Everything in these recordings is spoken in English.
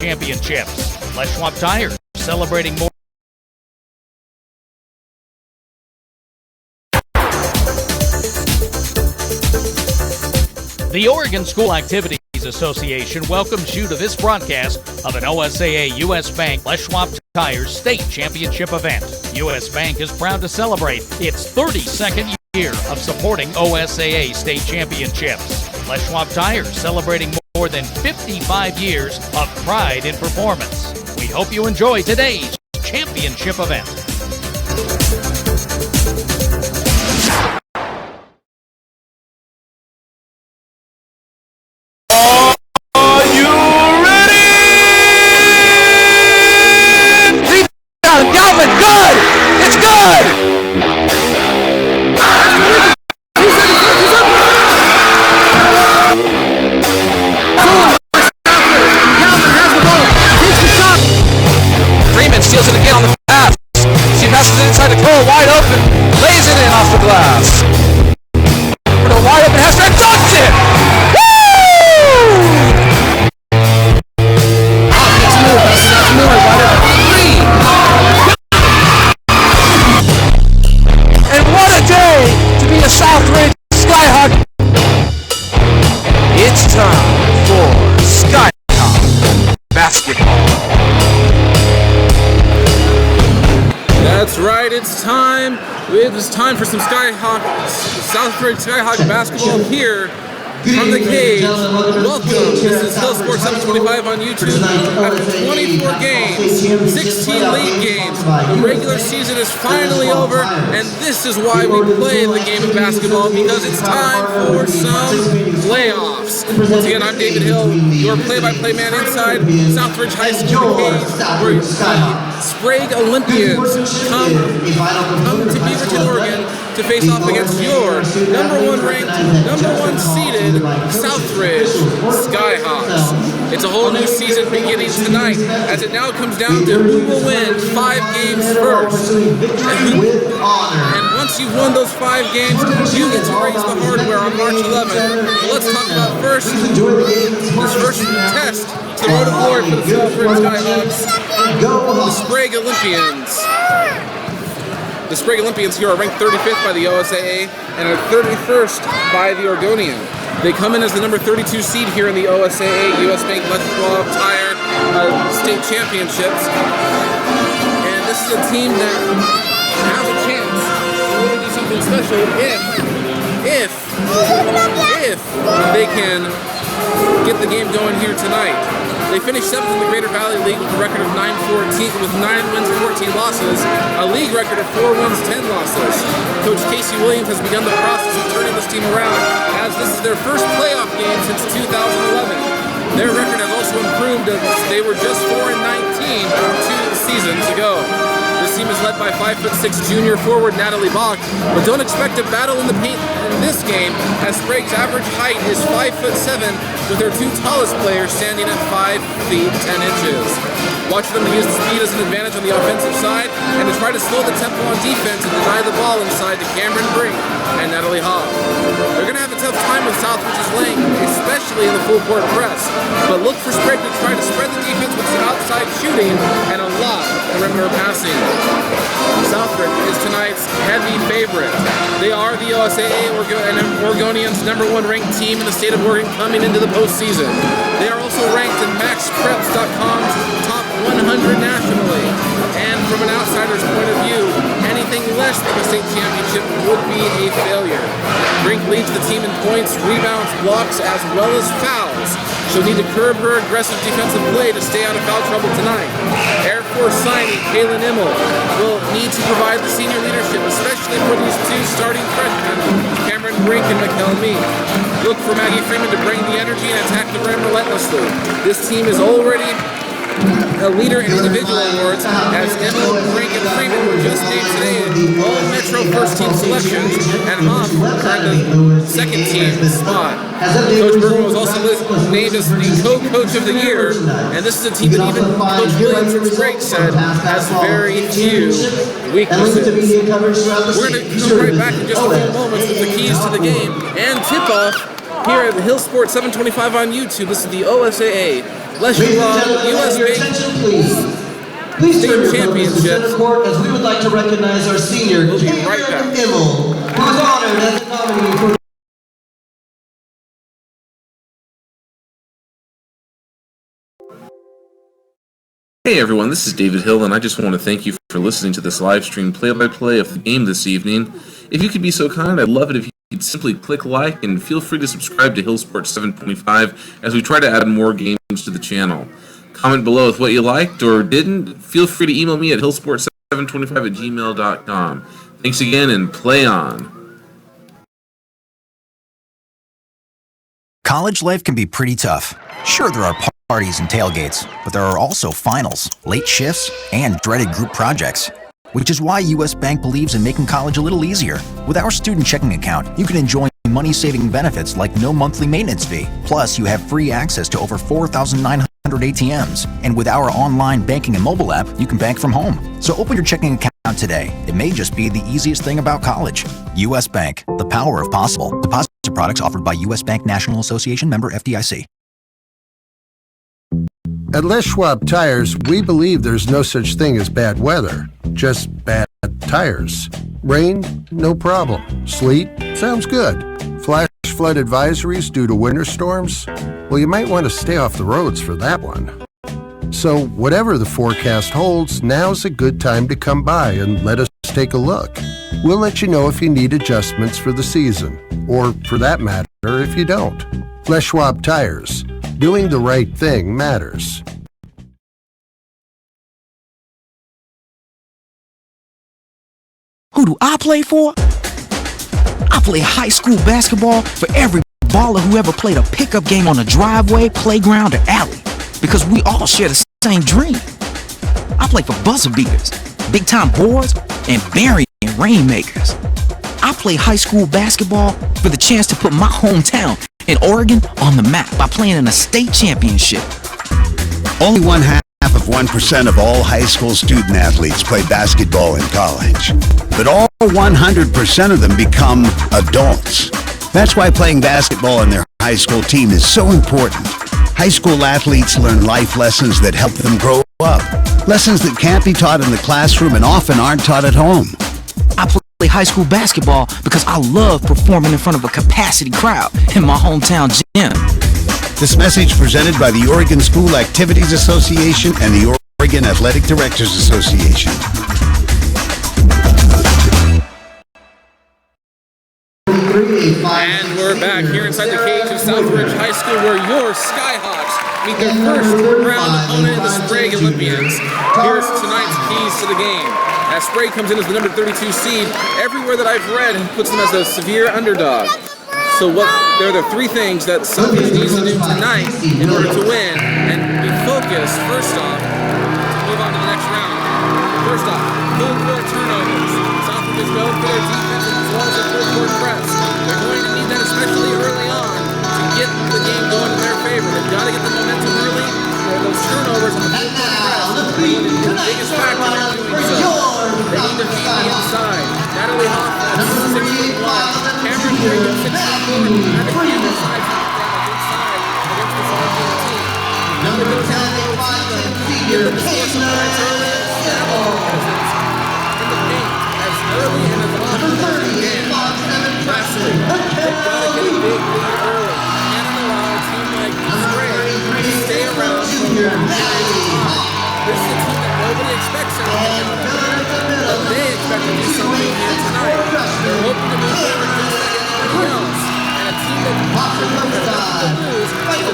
championships. Les Schwab Tire, celebrating more. The Oregon School Activities Association welcomes you to this broadcast of an OSAA U.S. Bank Les Schwab Tire State Championship event. U.S. Bank is proud to celebrate its 32nd year of supporting OSAA state championships. Les Schwab Tire celebrating more than 55 years of pride in performance. We hope you enjoy today's championship event. Steals it again on the pass. She passes it inside the goal, wide open, lays it in off the glass. Wide open, has to dunks it! And what a day to be a Southridge Skyhawk. It's time for Skyhawk basketball. That's right, it's time. It is time for some Southridge Skyhawk basketball here from the cage. Welcome. This is Hill Sports 725 on YouTube. After 24 games, 16 league games, the regular season is finally over, and this is why we play the game of basketball, because it's time for some playoffs. Once again, I'm David Hill, your play-by-play man inside Southridge High School cage, where the Sprague Olympians come to Beaverton, Oregon, to face off against your number one ranked, number one seeded Southridge Skyhawks. It's a whole new season beginning tonight, as it now comes down to who will win 5 games first. And once you've won those 5 games, you get to raise the hardware on March 11th. But let's talk about this first test to the road to glory for the Southridge Skyhawks, the Sprague Olympians. The Sprague Olympians here are ranked 35th by the OSAA and are 31st by the Oregonian. They come in as the number 32 seed here in the OSAA U.S. Bank Les Schwab Tire State Championships. And this is a team that has a chance to really do something special if they can get the game going here tonight. They finished 7th in the Greater Valley League with a record of 9-14, with 9 wins and 14 losses, a league record of 4 wins, 10 losses. Coach Casey Williams has begun the process of turning this team around, as this is their first playoff game since 2011. Their record has also improved, as they were just 4-19 2 seasons ago. This team is led by 5'6" junior forward Natalie Bach, but don't expect a battle in the paint in this game, as Sprague's average height is 5'7", with their 2 tallest players standing at 5 feet 10 inches. Watch them to use the speed as an advantage on the offensive side, and to try to slow the tempo on defense and deny the ball inside to Cameron Brink and Natalie Hobb. They're going to have a tough time with Southridge's length, especially in the full court press, but look for Sprague to try to spread the defense with some outside shooting and a lot of perimeter passing. Southridge is tonight's heavy favorite. They are the OSAA and Oregonians' number 1 ranked team in the state of Oregon coming into the postseason. They are also ranked in MaxPreps.com's top 100 nationally. And from an outsider's point of view, anything less than a state championship would be a failure. Brink leads the team in points, rebounds, blocks, as well as fouls. She'll need to curb her aggressive defensive play to stay out of foul trouble tonight. Air Force signing Kaylin Immel will need to provide the senior leadership, especially for these 2 starting freshmen, Cameron Brink and Mikkel Mead. Look for Maggie Freeman to bring the energy and attack the rim relentlessly. This team is already a leader in individual awards, as Immel, Brink, and Freeman were just named today in all Metro first team selections, and Hoff earned the second team spot. Coach Bergman was also named as the co-coach of the year, and this is a team that even Coach Williams from Sprague said has very few weaknesses. We're going to come right back in just a few moments with the keys to the game and tip-off here at the Hill Sports 725 on YouTube. This is the OSAA Schwab US Bank Please turn your Championship. focus to center court as we would like to recognize our senior, We'll be right back. Immel, who is honored as the nominee for Hey everyone, this is David Hill, and I just want to thank you for listening to this live stream play-by-play of the game this evening. If you could be so kind, I'd love it if you could simply click like and feel free to subscribe to Hill Sports 725 as we try to add more games to the channel. Comment below with what you liked or didn't. Feel free to email me at hillsports725@gmail.com. Thanks again, and play on. College life can be pretty tough. Sure, there are parties and tailgates, but there are also finals, late shifts, and dreaded group projects. Which is why U.S. Bank believes in making college a little easier. With our student checking account, you can enjoy money-saving benefits like no monthly maintenance fee. Plus, you have free access to over 4,900 ATMs. And with our online banking and mobile app, you can bank from home. So open your checking account today. It may just be the easiest thing about college. U.S. Bank, the power of possible. Deposit products offered by U.S. Bank National Association, member FDIC. At Les Schwab Tires, we believe there's no such thing as bad weather, just bad tires. Rain? No problem. Sleet? Sounds good. Flash flood advisories due to winter storms? Well, you might want to stay off the roads for that one. So, whatever the forecast holds, now's a good time to come by and let us take a look. We'll let you know if you need adjustments for the season, or for that matter, if you don't. Les Schwab Tires. Doing the right thing matters. Who do I play for? I play high school basketball for every baller who ever played a pickup game on a driveway, playground, or alley. Because we all share the same dream. I play for buzzer beaters, big-time boards, and burying rainmakers. I play high school basketball for the chance to put my hometown in Oregon on the map by playing in a state championship. Only 0.5% of all high school student athletes play basketball in college. But all 100% of them become adults. That's why playing basketball on their high school team is so important. High school athletes learn life lessons that help them grow up. Lessons that can't be taught in the classroom and often aren't taught at home. I play high school basketball because I love performing in front of a capacity crowd in my hometown gym. This message presented by the Oregon School Activities Association and the Oregon Athletic Directors Association. And we're back here inside the cage of Southridge High School, where your Skyhawks meet their first round opponent, the Sprague Olympians. Here's tonight's keys to the game. As Sprague comes in as the number 32 seed, everywhere that I've read puts them as a severe underdog. So there are the three things that Southridge needs to do tonight in order to win and be focused, first off, to move on to the next round. First off, full court turnovers. Southridge is known for their defense as well as their full court press. They're going to need that especially early on to get the game going in their favor. They've got to get the momentum early, or those turnovers on the full court press are going to be the biggest factor in doing so. They need to feed the inside. Natalie Hoffman, 6'1". Cameron Green, 6'4". And the key inside inside against this Olympian team. Number goes down to give them the score some points early and snap on presence in the paint as early and as often as they can. Lastly, they've got to get a big lead early and allow a team like Sprague to stay around for a long period of time. This is a team that nobody expects anything out of. But they expect to do something here tonight. They're hoping to move forward just like anybody else. And a team that can lose is a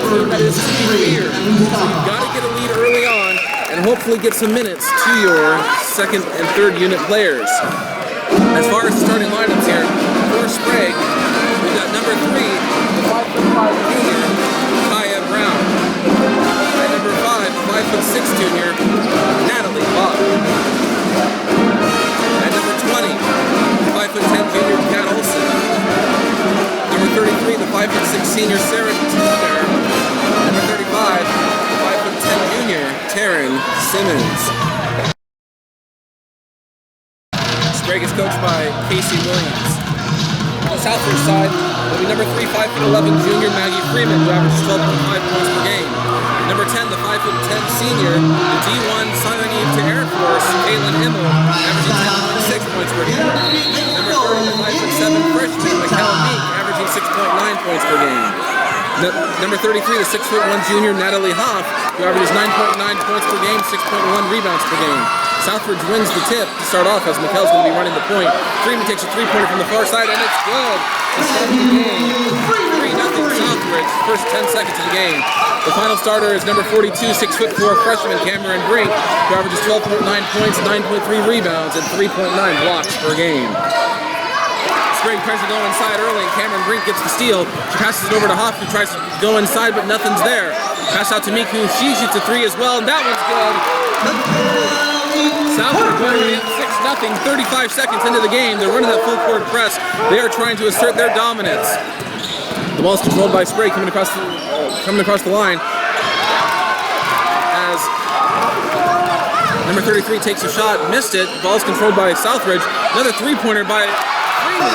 team that is to be feared. So you've got to get a lead early on and hopefully get some minutes to your second and third unit players. As far as the starting lineups here, for Sprague, we've got number 3, the 5'5" junior, Kaya Brown. At number 5, the 5'6" junior, Natalie Bob. At number 20, the 5'10" junior, Kat Olson. Number 33, the 5'6" senior, Sarah Turner. Number 35, the 5'10" junior, Taryn Simmons. Sprague is coached by Casey Williams. the Southridge side, will be number 3, 5'11" junior Maggie Freeman, who averages 12.5 points per game. Number 10, the 5'10" senior, the D1 signing to Air Force, Caitlin Himmel, averaging 10.6 points per game. Number 30, the 5'7" freshman, Mikkel Meek, averaging 6.9 points per game. Number 33, the 6'1" junior Natalie Hoff, who averages 9.9 points per game, 6.1 rebounds per game. Southridge wins the tip to start off as Mikkel's going to be running the point. Freeman takes a three-pointer from the far side, and it's good to start the game. 3-0 Southridge, first 10 seconds of the game. The final starter is number 42, 6'4" freshman Cameron Brink, who averages 12.9 points, 9.3 rebounds, and 3.9 blocks per game. Sprague tries to go inside early, and Cameron Brink gets the steal. She passes it over to Hoff, who tries to go inside, but nothing's there. Pass out to Miku, she shoots a three as well, and that one's good. Southridge already up 6-0, 35 seconds into the game. They're running that full court press. They are trying to assert their dominance. The ball is controlled by Sprague coming across the line. As number 33 takes a shot, missed it. Ball is controlled by Southridge. Another three-pointer by Freeman.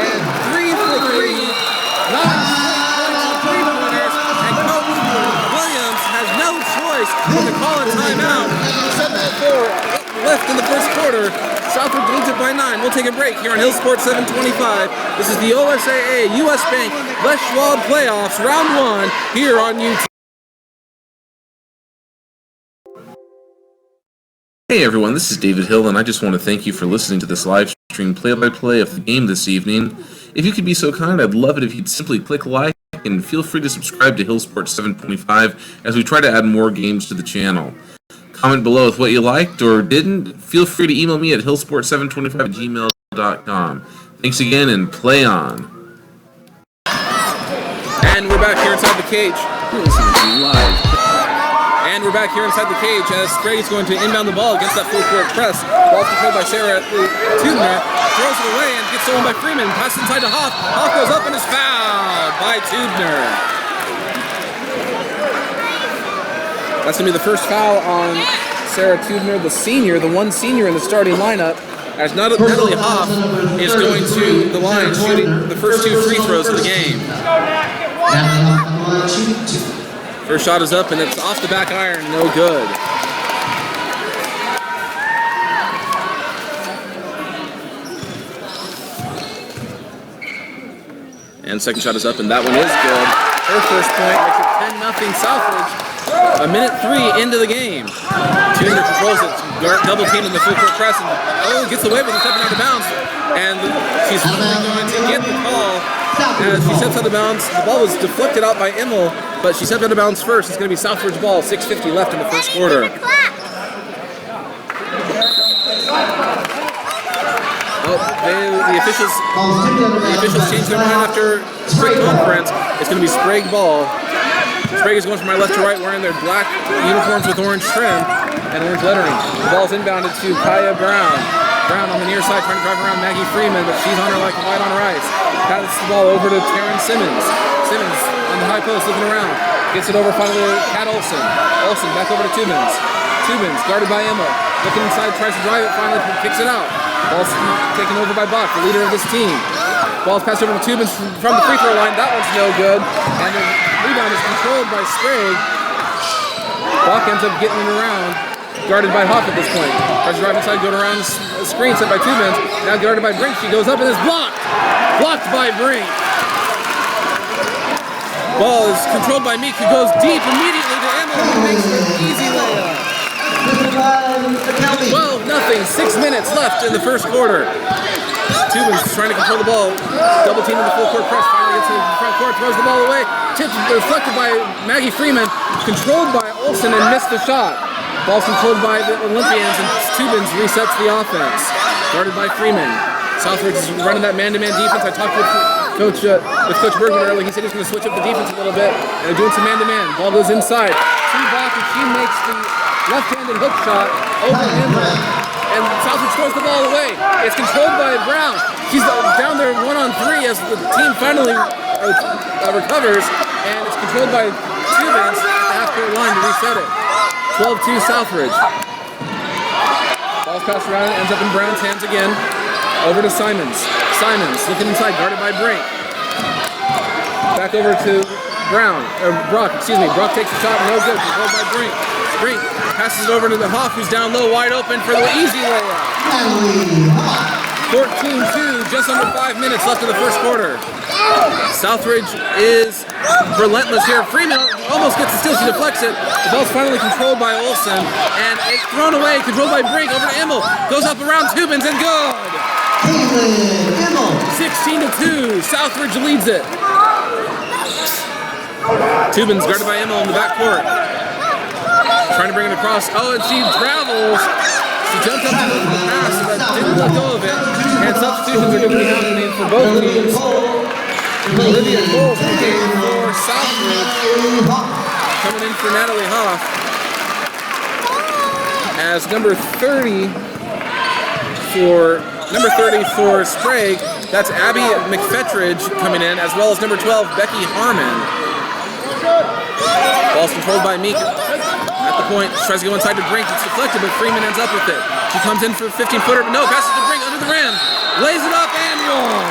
And 3 for 3. 9 three-pointers. And Coach Williams has no choice but to call a timeout. 7:04 left in the first quarter. Southridge leads it by 9. We'll take a break here on Hill Sports 725. This is the OSAA US Bank Les Schwab Playoffs, Round 1, here on YouTube. Hey everyone, this is David Hill, and I just want to thank you for listening to this live stream play-by-play of the game this evening. If you could be so kind, I'd love it if you'd simply click like and feel free to subscribe to Hill Sports 725 as we try to add more games to the channel. Comment below with what you liked or didn't. Feel free to email me at hillsport725@gmail.com. Thanks again, and play on. And we're back here inside the cage. And we're back here inside the cage as Sprague is going to inbound the ball against that full court press. Ball controlled by Sarah Tudner. Throws it away and gets stolen by Freeman. Pass inside to Hoff. Hoff goes up and is fouled by Tudner. That's going to be the first foul on Sarah Tudner, the senior, the one senior in the starting lineup, as Natalie Hoff is going to the line shooting the first 2 free throws of the game. First shot is up and it's off the back iron, no good. And second shot is up and that one is good. Her first point makes it 10-0 Southridge. 1:03 into the game. Tudor controls it, double team in the full court press, and gets away with it, stepping out of bounds. And she's going to get the call as she steps out of bounds. The ball was deflected out by Immel, but she stepped out of bounds first. It's going to be Southridge ball, 6:50 left in the first quarter. The officials changed their mind after spring conference. It's going to be Sprague ball. Sprague is going from my left to right wearing their black uniforms with orange trim and orange lettering. The ball's inbounded to Kaya Brown. Brown on the near side trying to drive around Maggie Freeman, but she's on her like white on rice. Passes the ball over to Taryn Simmons. Simmons on the high post looking around. Gets it over finally to Kat Olsen. Olsen back over to Tubins. Tubins guarded by Emma. Looking inside, tries to drive it, finally kicks it out. Ball's taken over by Buck, the leader of this team. Ball's passed over to Tubins from the free throw line. That one's no good. And the rebound is controlled by Sprague. Buck ends up getting it around. Guarded by Hoff at this point. Tries to drive inside, go around the screen set by Tubins. Now guarded by Brink. She goes up and is blocked. Blocked by Brink. Ball is controlled by Meek, who goes deep immediately to Emma, who makes an easy layup. 12-0, 6 minutes left in the first quarter. Tubins trying to control the ball. Double team in the full court press. Finally gets to the front court, throws the ball away. Tipped, deflected by Maggie Freeman. Controlled by Olsen and missed the shot. Ball's controlled by the Olympians and Tubins resets the offense. Guarded by Freeman. Southridge is running that man-to-man defense. I talked with Coach Bergman earlier. He said he's going to switch up the defense a little bit. And they're doing some man-to-man. Ball goes inside. Block, and she makes the left-handed hook shot over inland. And Southridge throws the ball away. It's controlled by Brown. She's down there 1-on-3 as the team finally recovers. And it's controlled by Tubins at the half-court line to reset it. 12-2 Southridge. Ball's passed around, ends up in Brown's hands again. Over to Simons. Simons looking inside, guarded by Brink. Back over to Brock, excuse me. Brock takes the shot, no good, controlled by Brink. Brink passes it over to the Hawk, who's down low, wide open for the easy layup. 14-2, just under 5 minutes left in the first quarter. Southridge is relentless here. Freeman almost gets the steal, she deflects it. The ball's finally controlled by Olsen, and it's thrown away, controlled by Brink, over to Immel. Goes up around Tubins, and good! 16-2, Southridge leads it. Tubins guarded by Immel in the backcourt. Trying to bring it across. Oh, and she travels. She jumped up to go for the pass, but didn't let go of it. And substitutions are going to be happening for both teams. Olivia Cole came for Southridge, coming in for Natalie Hoff. As number 30 for Sprague, that's Abby McFetridge coming in, as well as number 12, Becky Harmon. Ball's controlled by Meek. At the point, she tries to go inside to Brink. It's deflected, but Freeman ends up with it. She comes in for a 15-footer, but no, passes to Brink under the rim. Lays it up and one.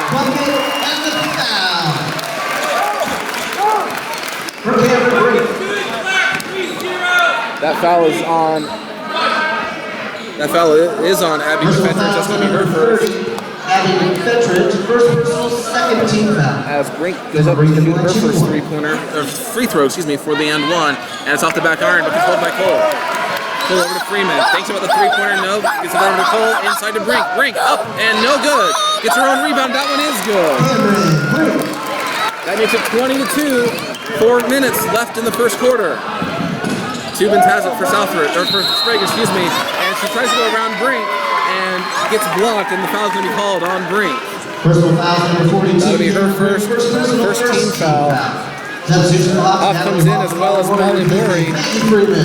That foul is on. That foul is on Abby McFetridge. That's going to be her first. Abby McFetridge, first personal, second team foul. As Brink goes up to shoot her first free throw, for the and one, and it's off the back iron, but controlled by Cole. Cole over to Freeman, thinks about the three-pointer, no, gets it over to Cole, inside to Brink. Brink up and no good. Gets her own rebound, that one is good. That makes it 20-2. 4 minutes left in the first quarter. Tubins has it for Southridge, or for Sprague, and she tries to go around Brink and gets blocked, and the foul's going to be called on Brink. Personal foul number 42. That'll be her first team foul. Off comes in as well as Molly Murray for the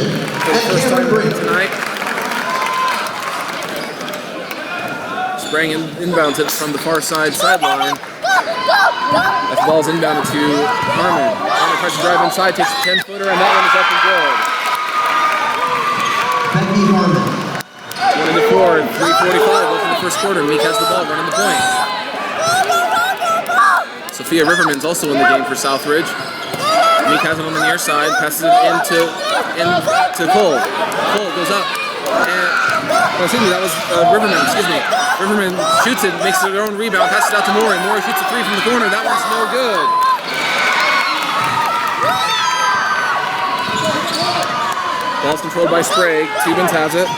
first time tonight. Sprague inbounds it from the far sideline. That ball's inbounded to Harmon. Harmon tries to drive inside, takes a 10-footer, and that one is up and good. Becky Harmon. 1-4, 3:45 left in the first quarter. Meek has the ball, running the point. Sophia Riverman's also in the game for Southridge. Meek has it on the near side, passes it into Cole. Cole goes up, and that was Riverman. Riverman shoots it, makes it her own rebound, passes it out to Maury. Maury shoots a three from the corner. That one's no good. Ball's controlled by Sprague. Tubins has it.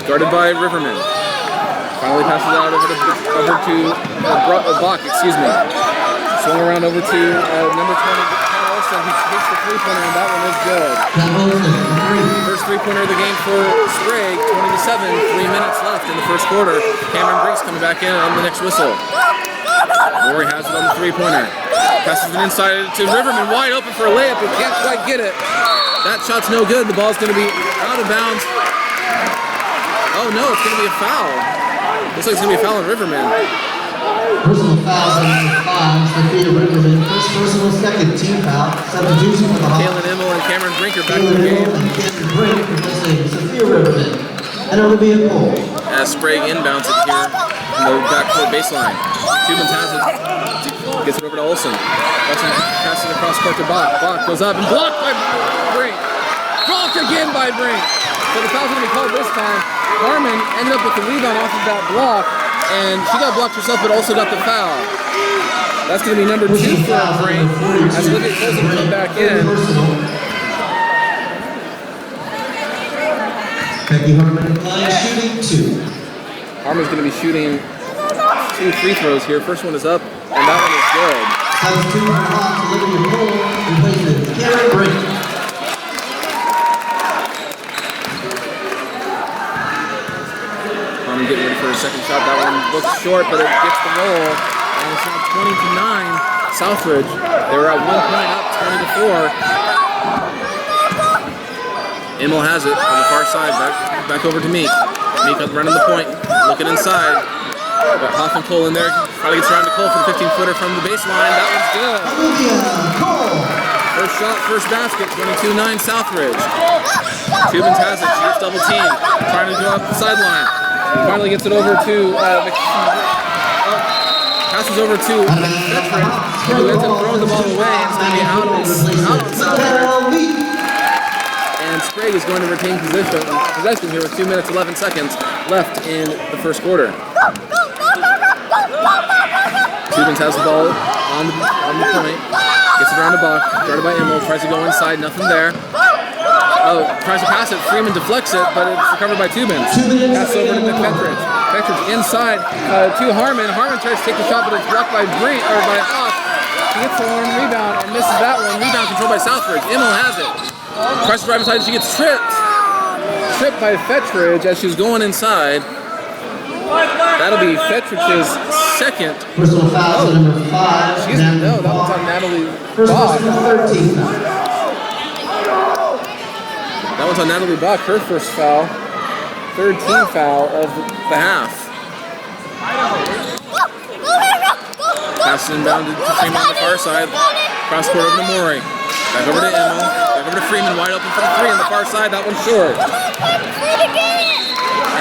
Guarded by Riverman. Finally passes it out over to Bach, Swung around over to number 20, Kat Olsen, who hits the three-pointer, and that one is good. First three-pointer of the game for Sprague, 20-7, 3 minutes left in the first quarter. Cameron Brink's coming back in on the next whistle. Maury has it on the three-pointer. Passes it inside to Riverman, wide open for a layup, but can't quite get it. That shot's no good. The ball's going to be out of bounds. Oh no, it's going to be a foul. Looks like it's going to be a foul on Riverman. Personal foul number 5, Sophia Riverman. First personal, second team foul. Substitution for the Hawks. Kaylin Immel and Cameron Brink are back in the game. Cameron Brink replacing Sophia Riverman. And Olivia Cole. As Sprague inbounds it here in the backcourt baseline. Tubins has it. Gets it over to Olsen. Olsen passes it across court to Bach. Bach goes up and blocked by Brink. Blocked again by Brink. So the foul's going to be called this time. Harmon ended up with the rebound off of that block, and she got blocked herself, but also got the foul. That's going to be number 2 for Brink. As Olivia Coulson come back in. Becky Harmon shooting 2. Harmon's going to be shooting 2 free throws here. First one is up, and that one is good. Substitute for the Hawks, Olivia Cole replacing Cameron Brink. Getting ready for a second shot. That one looks short, but it gets the roll. And it's now 20-9. Southridge. They were at 1 point up, 20-4. Immel has it on the far side. Back over to Meek. Meek up running the point, looking inside. Got Hoff and Cole in there. Probably gets around to Cole for the 15-footer from the baseline. That one's good. First shot, first basket. 22-9 Southridge. Tubins has it. She gets double teamed. Trying to go up the sideline. Finally gets it over to Passes over to Veteran, who ends up throwing the ball away, and it's going to be out on Southridge. And Sprague is going to retain possession here with 2 minutes, 11 seconds left in the first quarter. Tubins has the ball on the point, gets it around the Buck, guarded by Immel, tries to go inside, nothing there. Oh, tries to pass it, Freeman deflects it, but it's recovered by Tubins. Pass over to Fettridge. Fettridge inside to Harmon. Harmon tries to take the shot, but it's blocked by Off. He gets the one rebound and misses that one. Rebound controlled by Southridge. Immel has it. Tries to drive inside, she gets tripped. Tripped by Fettridge as she's going inside. That'll be Fettridge's second. Personal foul to number 5. No, that one's on Natalie Bach. That one's on Natalie Bach, her first foul. Third team foul of the half. Passes inbound to Freeman on the far side. Cross court over to Morey. Back over to Immel. Back over to Freeman, wide open for the three on the far side. That one's short.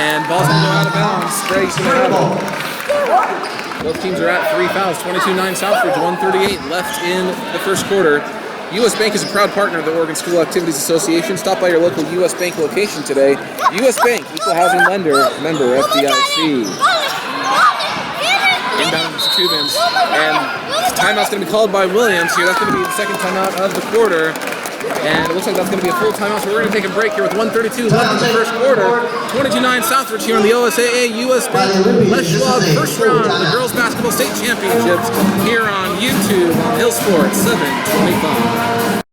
And ball's going to go out of bounds. Sprague's going to have it. Both teams are at 3 fouls. 22-9 Southridge, 1:38 left in the first quarter. U.S. Bank is a proud partner of the Oregon School Activities Association. Stop by your local U.S. Bank location today. U.S. Bank, equal housing lender, member FDIC. Inbound to Tubins, and timeout's going to be called by Williams here. That's going to be the second timeout of the quarter, and it looks like that's going to be a full timeout, so we're going to take a break here with 1:32 left in the first quarter. 22-9 Southridge here on the OSAA U.S. Bank Schwab first round of the Girls Basketball State Championships here on YouTube on Hill Sports 725.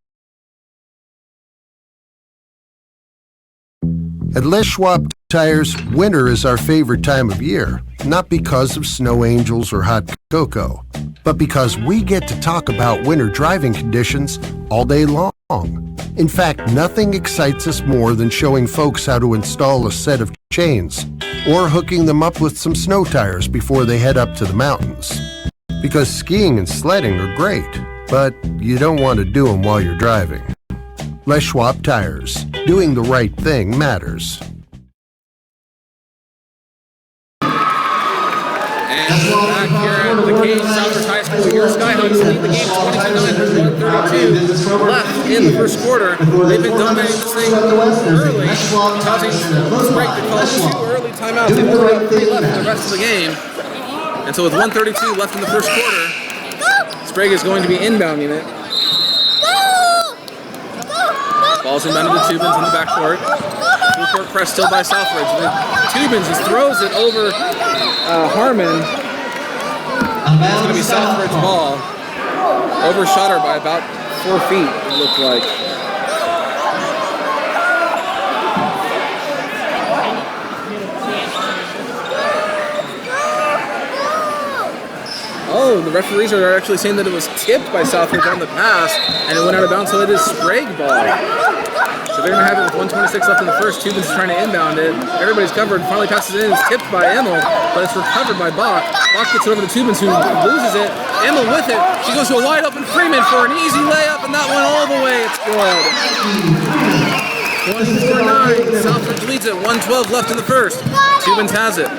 At Les Schwab Tires, winter is our favorite time of year, not because of snow angels or hot cocoa, but because we get to talk about winter driving conditions all day long. In fact, nothing excites us more than showing folks how to install a set of chains or hooking them up with some snow tires before they head up to the mountains. Because skiing and sledding are great, but you don't want to do them while you're driving. Les Schwab Tires. Doing the right thing matters. And back here at the Cage, Southridge High School, your Skyhawks lead the game 22-9 with 1:32 left in the first quarter. They've been dominating this thing early, causing Sprague to call 2 early timeouts. They've only got 3 left in the rest of the game. And so with 1:32 left in the first quarter, Sprague is going to be inbounding it. Ball's inbounded to Tubins in the backcourt. Full court press still by Southridge. Tubins just throws it over Harmon. It's going to be Southridge ball. Overshot her by about 4 feet, it looked like. Oh, the referees are actually saying that it was tipped by Southridge on the pass, and it went out of bounds, so it is Sprague ball. So they're going to have it with 1:26 left in the first. Tubins is trying to inbound it. Everybody's covered. Finally passes it in. It's tipped by Immel, but it's recovered by Bach. Bach gets it over to Tubins, who loses it. Immel with it. She goes to a wide open Freeman for an easy layup, and that went all the way. It's good. 1:49. Southridge leads it. 1:12 left in the first. Tubins has it.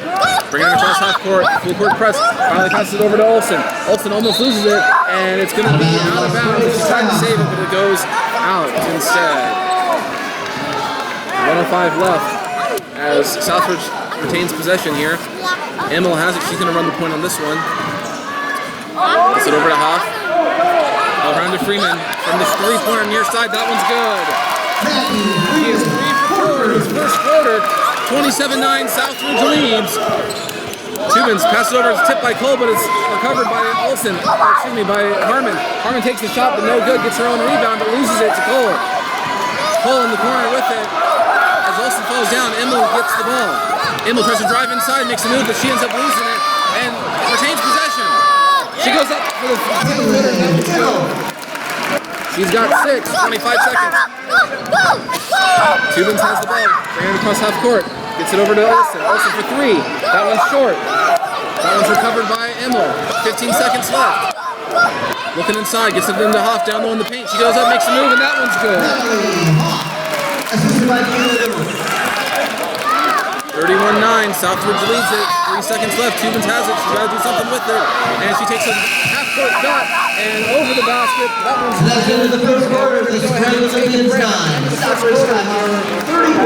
Bringing it across half court. Full court press. Finally passes it over to Olsen. Olsen almost loses it, and it's going to be out of bounds. She's trying to save it, but it goes out instead. 1:05 left as Southridge retains possession here. Immel has it. She's going to run the point on this one. Gets it over to Hoff. Around to Freeman from the three-pointer near side. That one's good. He is 3 for 4 in his first quarter. 27-9 Southridge leads. Tubins passes over. It's tipped by Cole, but it's recovered by Olsen. By Harmon. Harmon takes the shot, but no good. Gets her own rebound, but loses it to Cole. Cole in the corner with it. As Olsen falls down, Immel gets the ball. Immel tries to drive inside, makes a move, but she ends up losing it and retains possession. She goes up for the footer, and that was good. She's got 6, 25 seconds. Tubins has the ball, bringing it across half court. Gets it over to Olsen. Olsen for 3. That one's short. That one's recovered by Immel. 15 seconds left. Looking inside, gets it into Hoff, down low in the paint. She goes up, makes a move, and that one's good. 31-9, Southridge leads it. 3 seconds left. Tubins has it. She's got to do something with it. And she takes a half-court shot and over the basket. That one's So that's the end of the first quarter. The Sprague Olympians 9, Southridge Skyhawks 31.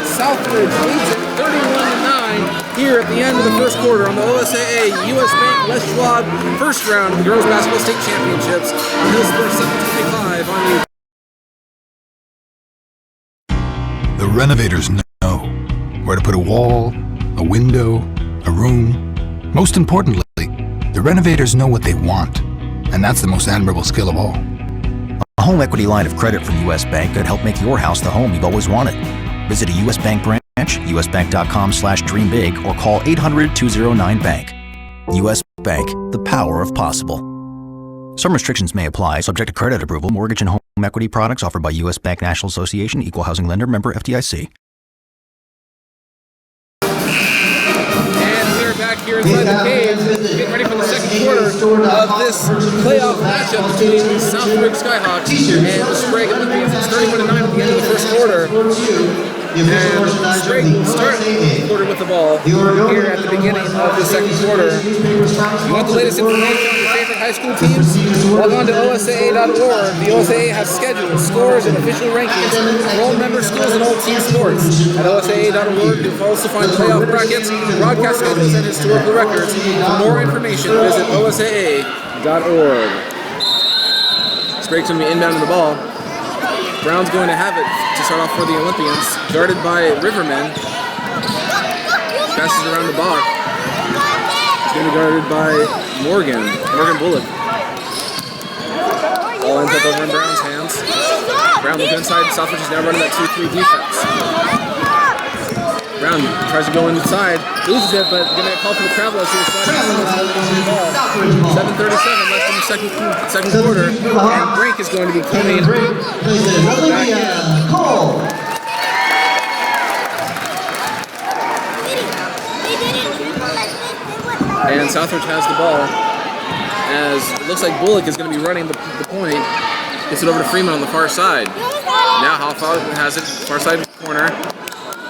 Southridge leads it 31-9 here at the end of the first quarter on the OSAA US Bank West Schwab first round of the Girls Basketball State Championships on Hill Sports 725 on YouTube. The renovators know where to put a wall, a window, a room. Most importantly, the renovators know what they want, and that's the most admirable skill of all. A home equity line of credit from U.S. Bank could help make your house the home you've always wanted. Visit a U.S. Bank branch, usbank.com/dreambig, or call 800-209-BANK. U.S. Bank, the power of possible. Some restrictions may apply, subject to credit approval. Mortgage and home equity products offered by U.S. Bank National Association, Equal Housing Lender, member FDIC. And we're back here inside the cave, getting ready for the second quarter of this playoff matchup between Southridge Skyhawks and the Sprague Olympians. It's 31-9 at the end of the first quarter. And Sprague start the quarter with the ball here at the beginning of the second quarter. You want the latest information on your favorite high school teams? Log on to OSAA.org. The OSAA has schedules, scores, and official rankings for all member schools and all team sports. At OSAA.org, you'll also find playoff brackets, broadcast schedules, and historical records. For more information, visit OSAA.org. Sprague's going to be inbounding the ball. Brown's going to have it to start off for the Olympians. Guarded by Riverman. Passes around the block. He's going to be guarded by Morgan Bullock. Ball ends up over in Brown's hands. Brown looking inside. Southridge is now running that 2-3 defense. Brown tries to go inside, loses it, but going to get called for the travel as he was sliding out the ball. 7:37 left in the second quarter, and Brink is going to be coming back in. And Southridge has the ball, as it looks like Bullock is going to be running the point. Gets it over to Freeman on the far side. Now Hoffman has it, far side corner.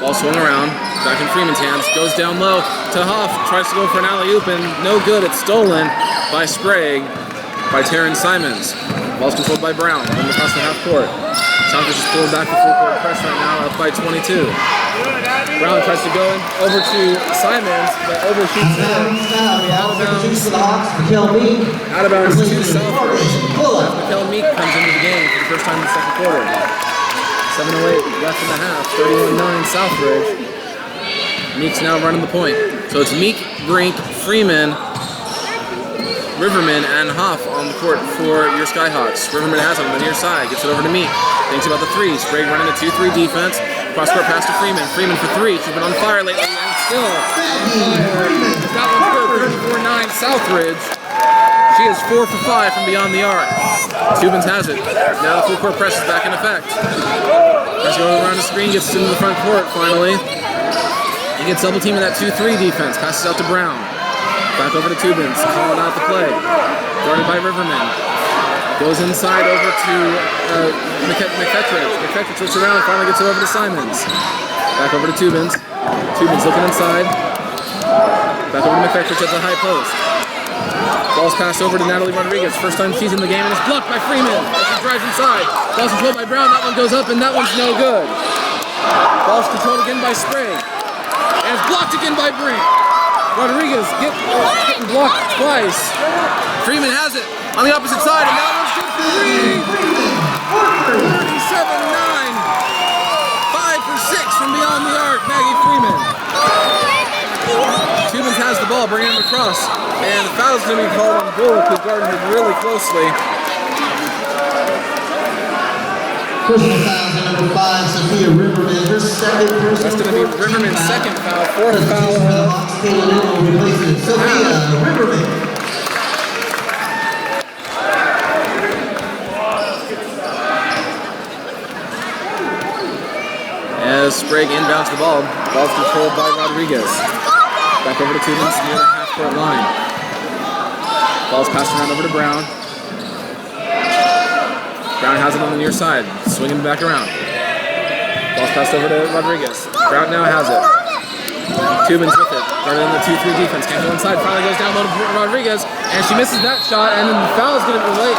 Ball swung around, back in Freeman's hands, goes down low to Hoff, tries to go for an alley-oop, and no good. It's stolen by Sprague, by Taryn Simons. Ball's controlled by Brown, coming across the half court. Southridge is pulled back to full court press right now, up by 22. Brown tries to go over to Simons, but overshoots it. Out of bounds to Southridge. Mikkel Meek comes into the game for the first time in the second quarter. 7:08 left in the half, 31-9 Southridge. Meek's now running the point. So it's Meek, Brink, Freeman, Riverman, and Hoff on the court for your Skyhawks. Riverman has it on the near side, gets it over to Meek. Thinks about the three. Sprague running a 2-3 defense. Cross-court pass to Freeman. Freeman for three. She's been on fire lately, and still that one's good. 34-9 Southridge. She is 4 for 5 from beyond the arc. Tubins has it. Now the full court press is back in effect. Press going around the screen, gets into the front court finally. He gets double teaming that 2-3 defense. Passes out to Brown. Back over to Tubins, calling out the play. Guarded by Riverman. Goes inside over to McFetridge. McFetridge looks around, finally gets it over to Simons. Back over to Tubins. Tubins looking inside. Back over to McFetridge at the high post. Ball's passed over to Natalie Rodriguez. First time she's in the game, and it's blocked by Freeman as she drives inside. Ball's controlled by Brown. That one goes up, and that one's no good. Ball's controlled again by Sprague. And it's blocked again by Brink. Rodriguez getting blocked twice. Freeman has it on the opposite side, and that one's good for three. 37-9. 5 for 6 from beyond the arc. Maggie Freeman. Tubins has the ball, bringing him across. And the foul's going to be called on Bullock, who guarded him really closely. Personal fouls on number 5, Sophia Riverman. Her second personal. That's going to be Riverman's second foul. Fourth foul. Sophia Riverman. As Sprague inbounds the ball, ball's controlled by Rodriguez. Back over to Tubins near the half-court line. Ball's passed around over to Brown. Brown has it on the near side, swinging back around. Ball's passed over to Rodriguez. Brown now has it. Tubin's with it. Guarded in the 2-3 defense. Can't go inside. Finally goes down low to Rodriguez. And she misses that shot. And then the foul is going to be late.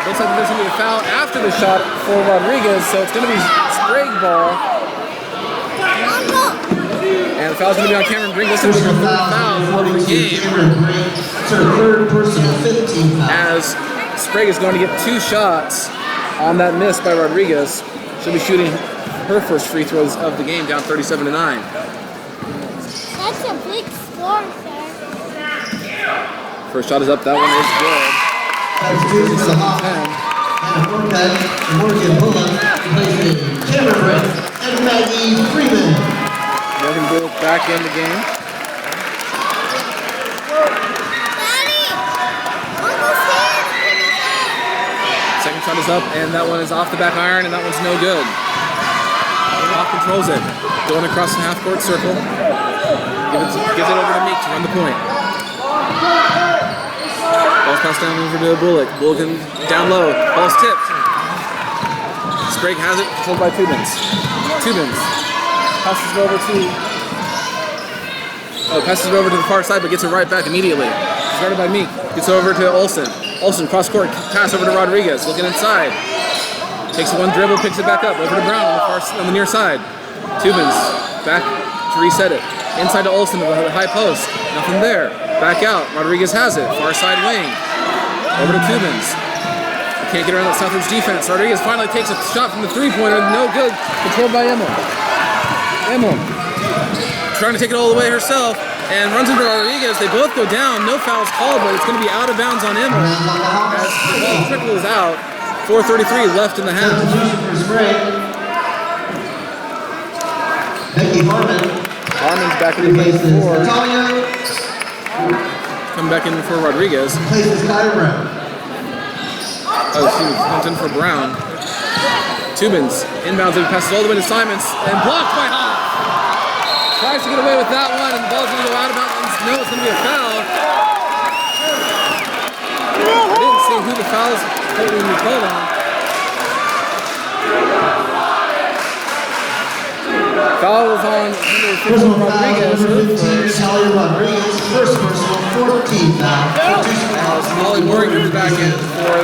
Looks like there's going to be a foul after the shot for Rodriguez. So it's going to be Sprague ball. And the foul's going to be on Cameron Brink. This is the third foul of the game. It's her third personal 15 foul. As Sprague is going to get 2 shots on that miss by Rodriguez. She'll be shooting her first free throws of the game, down 37-9. That's a big score, sir. First shot is up. That one is good. That's good for the Hawks. And Morgan Bullock replaces Cameron Brink and Maggie Freeman. Morgan Bullock back in the game. Second shot is up, and that one is off the back iron, and that one's no good. Hawk controls it. Going across the half-court circle. Gives it over to Meek to run the point. Ball's passed down over to Bullock. Bullock down low. Ball's tipped. Sprague has it, controlled by Tubins. Passes it over to the far side, but gets it right back immediately. It's guarded by Meek. Gets over to Olsen. Olsen, cross-court, pass over to Rodriguez. Looking inside. Takes one dribble, picks it back up. Over to Brown on the near side. Tubins back to reset it. Inside to Olsen to the high post. Nothing there. Back out. Rodriguez has it. Far side wing. Over to Tubins. Can't get around that Southridge defense. Rodriguez finally takes a shot from the three-pointer. No good. Controlled by Emil. Trying to take it all the way herself. And runs into Rodriguez. They both go down. No fouls called, but it's going to be out of bounds on Emil. As the ball trickles out. 4:33 left in the half. Becky Harmon's back in the game for. Coming back in for Rodriguez. Oh, she comes in for Brown. Tubins inbounds and passes all the way to Simons and blocked by Hawk. Tries to get away with that one, and the ball's going to go out of bounds. No, it's going to be a foul. I didn't see who the foul is going to be called on. Foul was on personal Rodriguez. Talia Rodriguez, first personal 14 foul. Molly Morgan comes back in for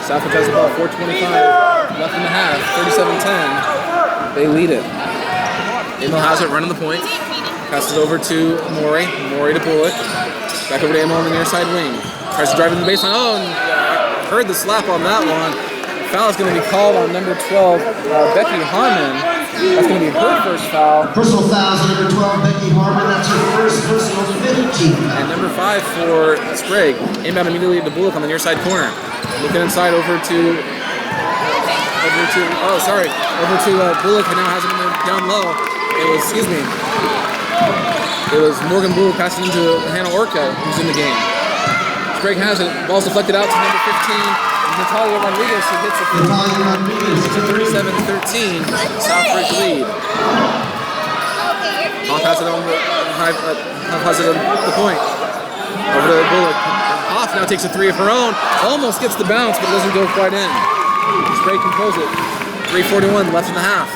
Southridge has the ball, 4:25 left in the half, 37-10. They lead it. Emil has it, running the point. Passes over to Morey. Morey to Bullock. Back over to Emil on the near side wing. Tries to drive in the baseline. Oh, and heard the slap on that one. Foul is going to be called on number 12, Becky Harmon. That's going to be her first foul. Personal fouls on number 12, Becky Harmon. That's her first personal 15 foul. And number 5 for Sprague. Inbound immediately to Bullock on the near side corner. Looking inside over to Bullock, who now has it down low. It was Morgan Bullock passing into Hannah Orca, who's in the game. Sprague has it. Ball's deflected out to number 15. Natalia Rodriguez, who hits it for 37-13. Southridge lead. Hoff has it on the point. Over to Bullock. Hoff now takes a three of her own. Almost gets the bounce, but doesn't go quite in. Sprague controls it. 3:41 left in the half.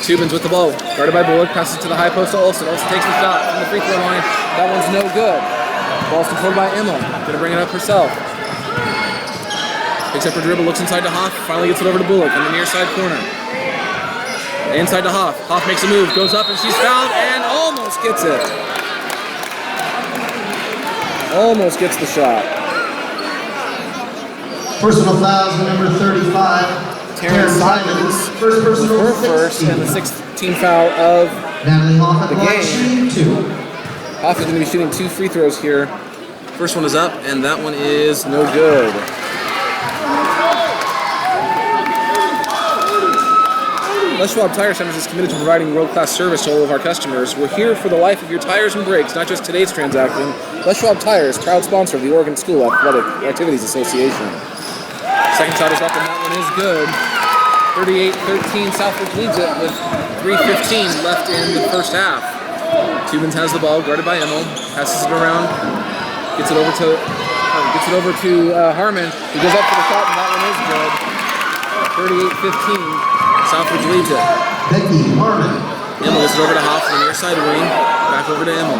Tubins with the ball. Guarded by Bullock. Passes to the high post to Olsen. Olsen takes the shot from the free throw line. That one's no good. Ball's controlled by Emil. Gonna bring it up herself. Picks up her dribble, looks inside to Hoff, finally gets it over to Bullock on the near side corner. Inside to Hoff. Hoff makes a move, goes up, and she's fouled, and almost gets it. Almost gets the shot. Personal fouls on number 35. Taryn Simons, first personal her first, and the 16th foul of the game. Hoff is going to be shooting 2 free throws here. First one is up, and that one is no good. Les Schwab Tire Centers is committed to providing world-class service to all of our customers. We're here for the life of your tires and brakes, not just today's transaction. Les Schwab Tires, proud sponsor of the Oregon School Athletic Activities Association. Second shot is up, and that one is good. 38-13, Southridge leads it with 3:15 left in the first half. Tubins has the ball, guarded by Emil. Passes it around, gets it over to Harmon. He goes up for the shot, and that one is good. 38-15. Southridge leads it. Becky Harmon. Immel gets it over to Hoff on the near side wing. Back over to Immel.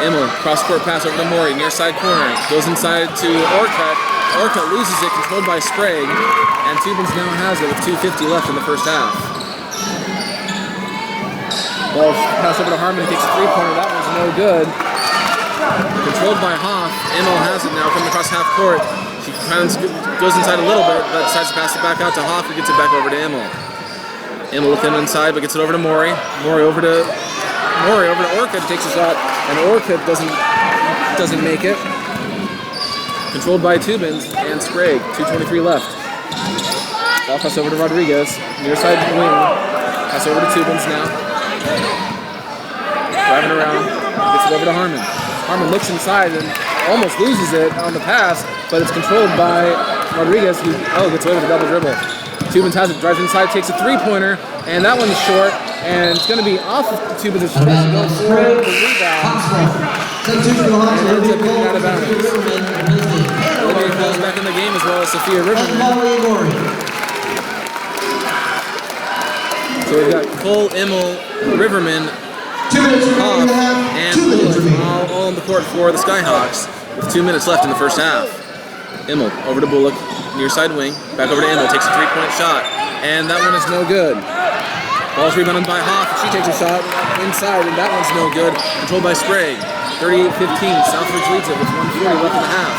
Immel, cross-court pass over to Maury, near side corner. Goes inside to Orcutt. Orcutt loses it, controlled by Sprague. And Tubins now has it with 2:50 left in the first half. Ball pass over to Harmon, takes a three-pointer. That one's no good. Controlled by Hoff. Immel has it now, coming across half court. She kind of goes inside a little bit, but decides to pass it back out to Hoff, who gets it back over to Immel. Immel with him inside, but gets it over to Maury. Maury over to Orcutt, takes a shot, and Orcutt doesn't make it. Controlled by Tubins and Sprague. 2:23 left. Ball pass over to Rodriguez. Near side wing. Pass over to Tubins now. Driving around. Gets it over to Harmon. Harmon looks inside and almost loses it on the pass, but it's controlled by Rodriguez, who gets away with a double dribble. Tubins has it, drives inside, takes a three-pointer, and that one's short, and it's going to be off of Tubins' shoulder. Go for the rebound. And ends up getting out of bounds. Olivia Cole's back in the game as well as Sophia Riverman. So we've got Cole, Immel, Riverman, Hoff, and Bullock all on the court for the Skyhawks with 2 minutes left in the first half. Immel over to Bullock, near side wing, back over to Immel, takes a three-point shot, and that one is no good. Ball's rebounded by Hoff, she takes a shot inside, and that one's no good. Controlled by Sprague. 38-15, Southridge leads it with 1:40 left in the half.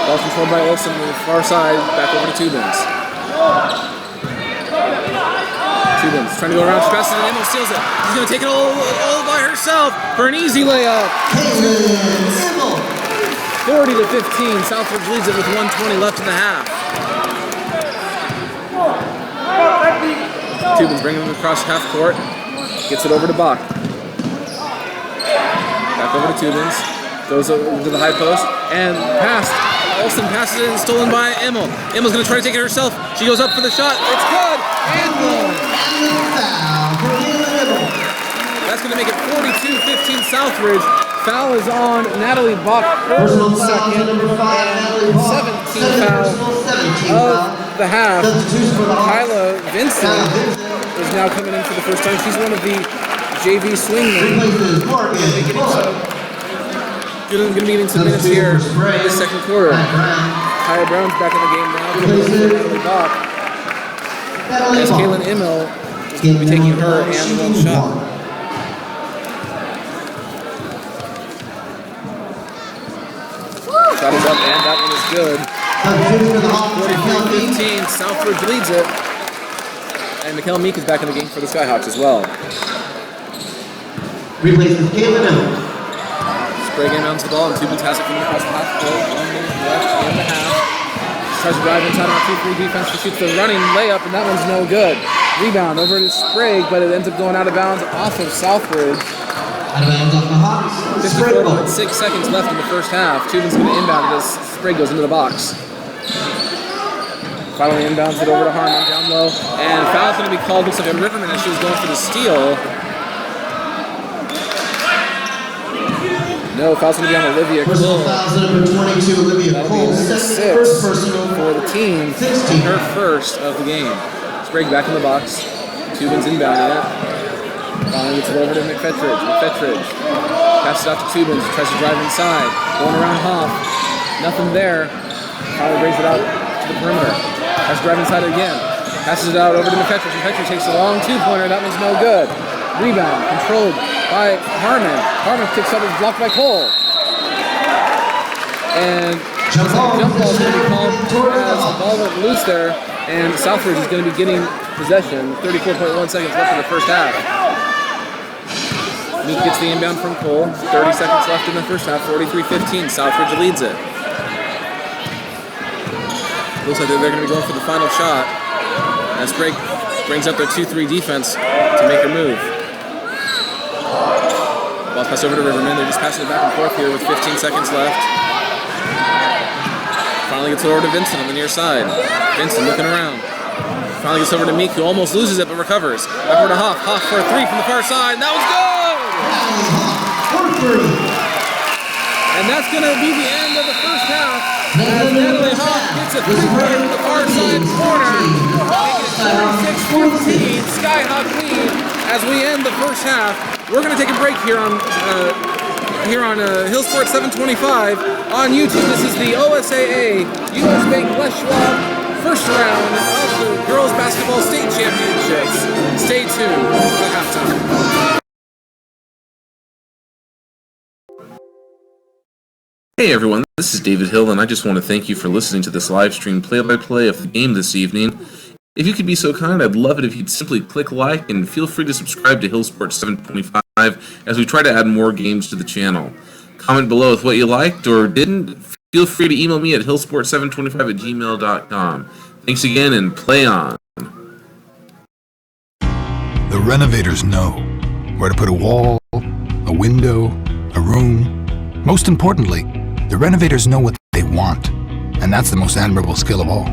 Ball controlled by Olsen on the far side, back over to Tubins. Tubins trying to go around, she passes it, and Immel steals it. She's going to take it all by herself for an easy layup. 40-15, Southridge leads it with 1:20 left in the half. Tubins bringing him across half court, gets it over to Bach. Back over to Tubins, goes over to the high post, and passed. Olsen passes it and stolen by Immel. Immel's going to try to take it herself. She goes up for the shot. It's good! And one! That's going to make it 42-15 Southridge. Foul is on Natalie Bach, her second, and 17th foul of the half. Kyla Vincent is now coming in for the first time. She's one of the JV swingmen. Going to be getting some minutes here in the second quarter. Kaya Brown's back in the game now. Natalie Bach. As Kaylin Immel is going to be taking her and one shot. Shot is up, and that one is good. 43-15, Southridge leads it. And Mikkel Meek is back in the game for the Skyhawks as well. Replaces Kaylin Immel. Sprague inbounds the ball, and Tubins has it coming across the half court. 1 minute left in the half. Tries to drive inside on a 2-3 defense to shoot the running layup, and that one's no good. Rebound over to Sprague, but it ends up going out of bounds off of Southridge. 54.6 seconds left in the first half. Tubins going to inbound it as Sprague goes into the box. Finally inbounds it over to Harmon down low. And foul's going to be called. Looks like a Riverman as she was going for the steal. No, foul's going to be on Olivia Cole. Number 22, Olivia Cole. Six for the team. 16. Her first of the game. Sprague back in the box. Tubins inbounding it. Finally gets it over to McFetridge. McFetridge passes it out to Tubins. Tries to drive inside. Going around Hoff. Nothing there. Finally brings it out to the perimeter. Tries to drive inside again. Passes it out over to McFetridge. McFetridge takes a long two-pointer. That one's no good. Rebound controlled by Harmon. Harmon kicks up, is blocked by Cole. And jump ball is going to be called as the ball went loose there. And Southridge is going to be getting possession. 34.1 seconds left in the first half. Meek gets the inbound from Cole. 30 seconds left in the first half. 43-15. Southridge leads it. Looks like they're going to be going for the final shot. As Sprague brings up their 2-3 defense to make her move. Ball pass over to Riverman. They're just passing it back and forth here with 15 seconds left. Finally gets it over to Vincent on the near side. Vincent looking around. Finally gets over to Meek, who almost loses it but recovers. Back over to Hoff. Hoff for a three from the far side. That was good! And that's going to be the end of the first half. As Natalie Hoff gets a three-pointer from the far side corner. Making it 46-15, Skyhawk lead as we end the first half. We're going to take a break here on Hill Sports 725 on YouTube. This is the OSAA US Bank Schwab first round of the Girls Basketball State Championships. Stay tuned for halftime. Hey everyone, this is David Hill, and I just want to thank you for listening to this live stream play-by-play of the game this evening. If you could be so kind, I'd love it if you'd simply click like and feel free to subscribe to Hill Sports 725 as we try to add more games to the channel. Comment below with what you liked or didn't. Feel free to email me at hillsport725@gmail.com. Thanks again, and play on. The renovators know where to put a wall, a window, a room. Most importantly, the renovators know what they want, and that's the most admirable skill of all.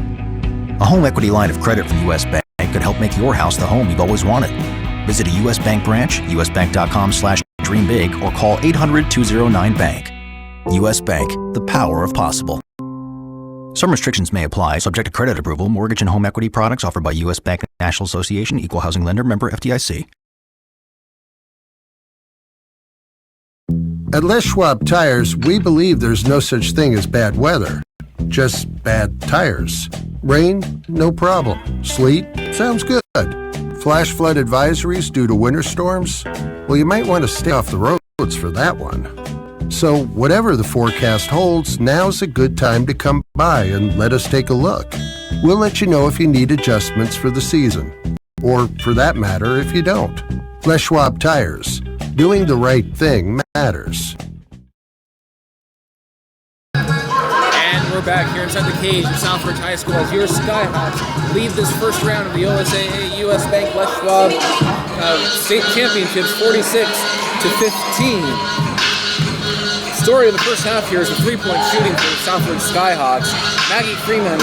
A home equity line of credit from U.S. Bank could help make your house the home you've always wanted. Visit a U.S. Bank branch, usbank.com/dreambig, or call 800-209-BANK. U.S. Bank, the power of possible. Some restrictions may apply, subject to credit approval. Mortgage and home equity products offered by U.S. Bank National Association, Equal Housing Lender, member FDIC. At Les Schwab Tires, we believe there's no such thing as bad weather, just bad tires. Rain? No problem. Sleet? Sounds good. Flash flood advisories due to winter storms? Well, you might want to stay off the roads for that one. So, whatever the forecast holds, now's a good time to come by and let us take a look. We'll let you know if you need adjustments for the season. Or, for that matter, if you don't. Les Schwab Tires. Doing the right thing matters. And we're back here inside the cage of Southridge High School as your Skyhawks lead this first round of the OSAA US Bank Les Schwab State Championships 46-15. Story of the first half here is a three-point shooting for the Southridge Skyhawks. Maggie Freeman,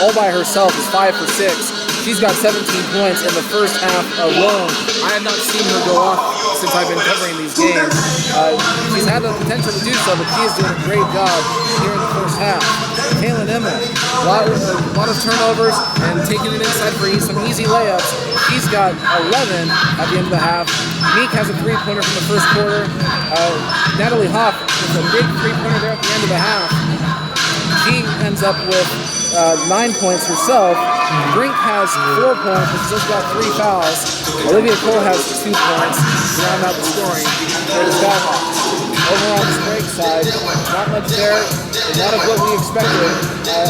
all by herself, is 5 for 6. She's got 17 points in the first half alone. I have not seen her go off since I've been covering these games. She's had the potential to do so, but she is doing a great job here in the first half. Kaylin Emmett, a lot of turnovers and taking it inside for some easy layups. She's got 11 at the end of the half. Meek has a three-pointer from the first quarter. Natalie Hoff with a big three-pointer there at the end of the half. She ends up with 9 points herself. Brink has 4 points, but she's just got 3 fouls. Olivia Cole has 2 points to round out the scoring for the Skyhawks. Over on the Sprague side, not much there. Not of what we expected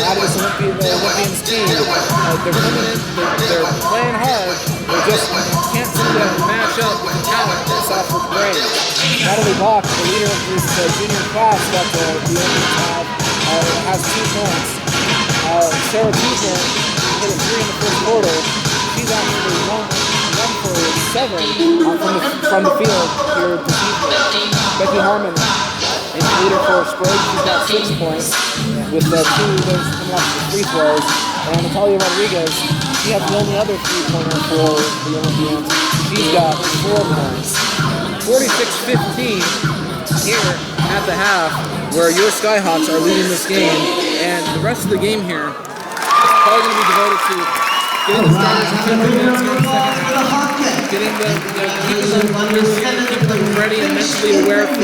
out of this Olympians team. They're coming in, they're playing hard. They just can't seem to match up with the talent that Southridge brings. Natalie Bach, the leader of this junior class that the Olympians have, has 2 points. Sarah Tuesday hit a 3 in the first quarter. She's actually 1 for 7 from the field here this evening. Becky Harmon is the leader for Sprague. She's got 6 points with 2 of those coming off the free throws. And Natalia Rodriguez, she has the only other 3-pointer for the Olympians. She's got 4 points. 46-15 here at the half, where your Skyhawks are leading this game, and the rest of the game here is probably going to be devoted to getting the starters in 10 minutes here in the second half, keeping them ready and mentally aware for the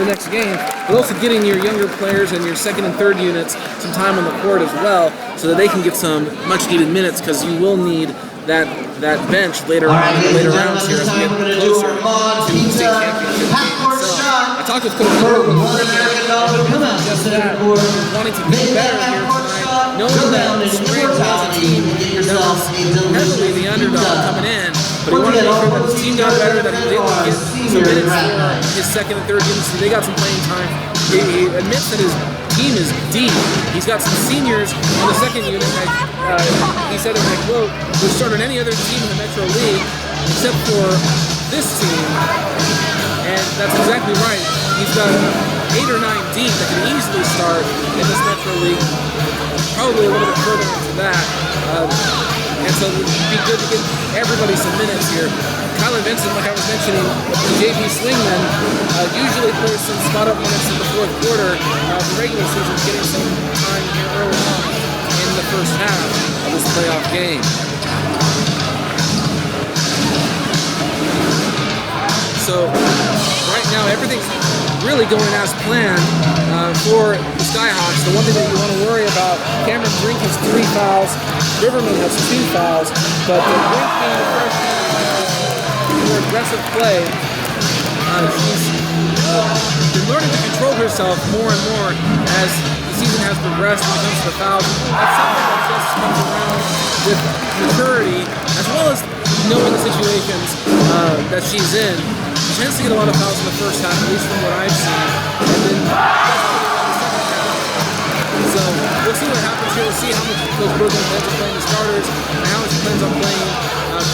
next game, but also getting your younger players and your second and third units some time on the court as well, so that they can get some much-needed minutes, because you will need that bench later on in the later rounds here as we get closer to the state championship game itself. I talked with Coach Schwab just that, wanting to get better here tonight, knowing that Sprague was a team that was heavily the underdog coming in, but he wanted to make sure that his team got better, that he was able to get some minutes for his second and third units, so they got some playing time. He admits that his team is deep. He's got some seniors on the second unit. He said in my quote, "We've started any other team in the Metro League except for this team," and that's exactly right. He's got 8 or 9 deep that can easily start in this Metro League. Probably a little bit further into that. And so it would be good to get everybody some minutes here. Kyler Vincent, like I was mentioning, the JV Swingman, usually plays some spot-up minutes in the fourth quarter. The regular season getting some time here early on. playoff game. So right now everything's really going as planned for the Skyhawks. The one thing that you want to worry about, Cameron Brink has 3 fouls, Riverman has 2 fouls, but the Brink being the freshman more aggressive play, she's been learning to control herself more and more as the season has progressed when it comes to the fouls. That's something that just comes around with maturity, as well as knowing the situations that she's in. She tends to get a lot of fouls in the first half, at least from what I've seen, and then so we'll see what happens here. We'll see how much Coach Brooklyn plans on playing the starters and how much he plans on playing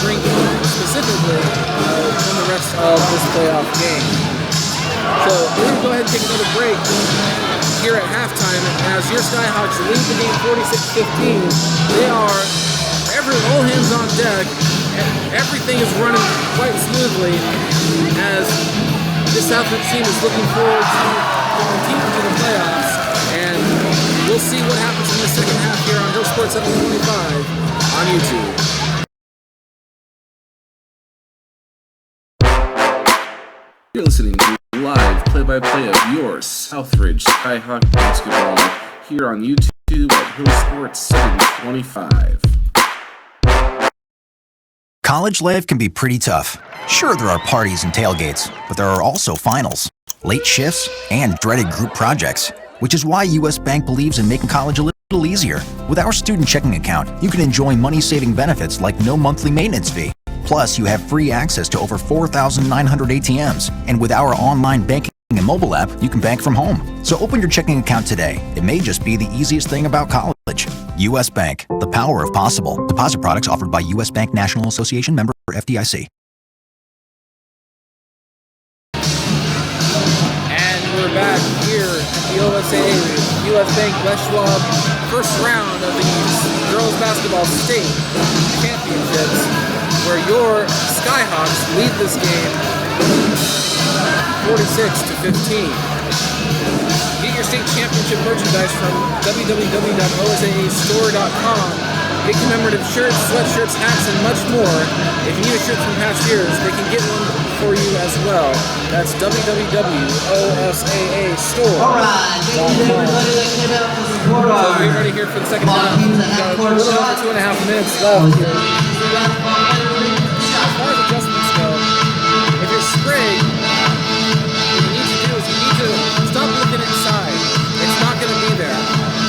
Brink specifically in the rest of this playoff game. So we're going to go ahead and take another break here at halftime as your Skyhawks lead the game 46-15. They are all hands on deck. Everything is running quite smoothly as this Southridge team is looking forward to competing to the playoffs. And we'll see what happens in the second half here on Hill Sports 725 on YouTube. You're listening to live play-by-play of your Southridge Skyhawk basketball here on YouTube at Hill Sports 725. College life can be pretty tough. Sure, there are parties and tailgates, but there are also finals, late shifts, and dreaded group projects, which is why U.S. Bank believes in making college a little easier. With our student checking account, you can enjoy money-saving benefits like no monthly maintenance fee. Plus, you have free access to over 4,900 ATMs. And with our online banking and mobile app, you can bank from home. So open your checking account today. It may just be the easiest thing about college. U.S. Bank, the power of possible. Deposit products offered by U.S. Bank National Association, member FDIC. And we're back here at the OSAA U.S. Bank Schwab first round of the girls basketball state championships, where your Skyhawks lead this game 46-15. Get your state championship merchandise from www.osaastore.com. Get commemorative shirts, sweatshirts, hats, and much more. If you need a shirt from past years, they can get one for you as well. That's www.osaastore.com. Alright, thank you to everybody that came out to support So our we're ready here for the second half. teams that We've have got a court little over shot. 2.5 minutes left. As far as adjustments go, if you're Sprague, what you need to do is you need to stop looking inside. It's not going to be there.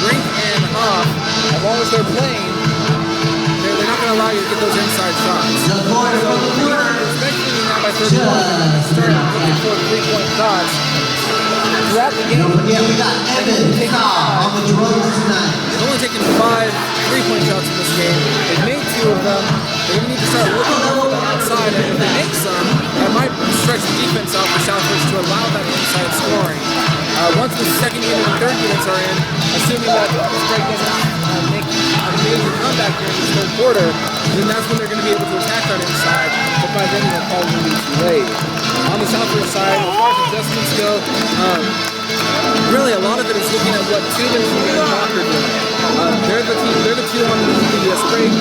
Brink and Hoff, as long as they're playing, they're not going to allow you to get those inside shots. So, especially now by 31, start looking for 3-point shots. Throughout the game, Don't forget, we got Evan Cobb on the drums tonight. they've only taken 5 3-point shots in this game. They've made 2 of them. They're going to need to start looking over the outside, and if they make some, that might stretch the defense out for Southridge to allow that inside scoring. Once the second unit and third units are in, assuming that Sprague doesn't make a major comeback during the third quarter, then that's when they're going to be able to attack that inside, but by then they'll probably be too late. On the Southridge side, as far as adjustments go, really a lot of it is looking at what Tubin and Walker do. They're the two on the Sprague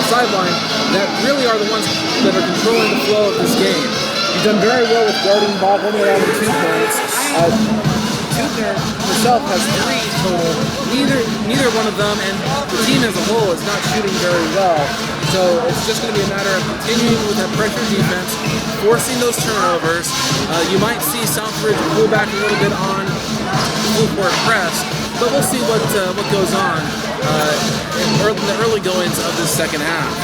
sideline that really are the ones that are controlling the flow of this game. You've done very well with guarding Bob, only allowing 2 points. Tubner herself has 3 total. Neither one of them, and the team as a whole is not shooting very well. So it's just going to be a matter of continuing with that pressure defense, forcing those turnovers. You might see Southridge pull back a little bit on full court press, but we'll see what goes on in the early goings of this second half.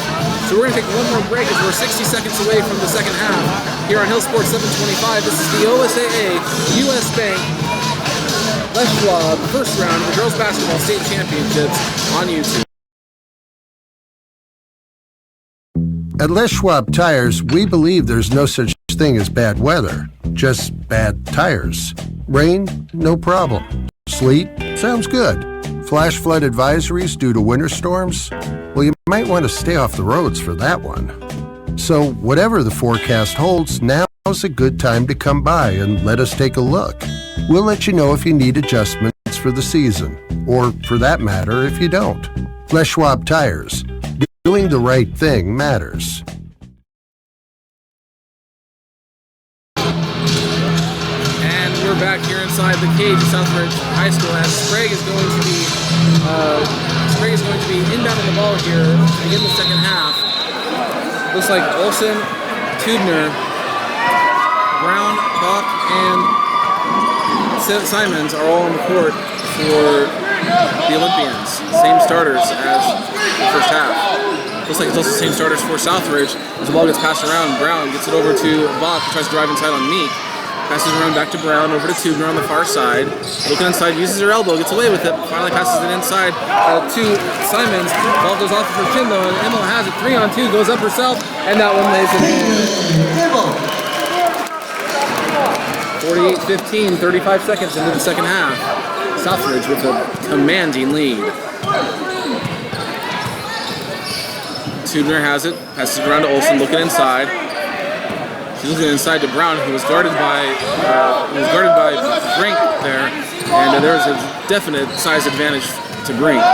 So we're going to take one more break as we're 60 seconds away from the second half here on Hill Sports 725. This is the OSAA U.S. Bank Schwab first round of the girls basketball state championships on YouTube. At Les Schwab Tires, we believe there's no such thing as bad weather, just bad tires. Rain? No problem. Sleet? Sounds good. Flash flood advisories due to winter storms? Well, you might want to stay off the roads for that one. So, whatever the forecast holds, now's a good time to come by and let us take a look. We'll let you know if you need adjustments for the season. Or, for that matter, if you don't. Les Schwab Tires. Doing the right thing matters. And we're back here inside the cage at Southridge High School as Sprague is going to be inbound on the ball here to begin the second half. Looks like Olsen, Tubner, Brown, Bach, and Simons are all on the court for the Olympians. Same starters as the first half. Looks like it's also the same starters for Southridge. As the ball gets passed around, Brown gets it over to Bach, who tries to drive inside on Meek. Passes around back to Brown, over to Tubner on the far side. Looking inside, uses her elbow, gets away with it. Finally passes it inside to Simons. Ball goes off of her chin though, and Immel has it. 3-on-2, goes up herself, and that one lays it in. 48-15, 35 seconds into the second half. Southridge with a commanding lead. Tubner has it, passes it around to Olsen, looking inside. She's looking inside to Brown, who was guarded by Brink there, and there's a definite size advantage to Brink.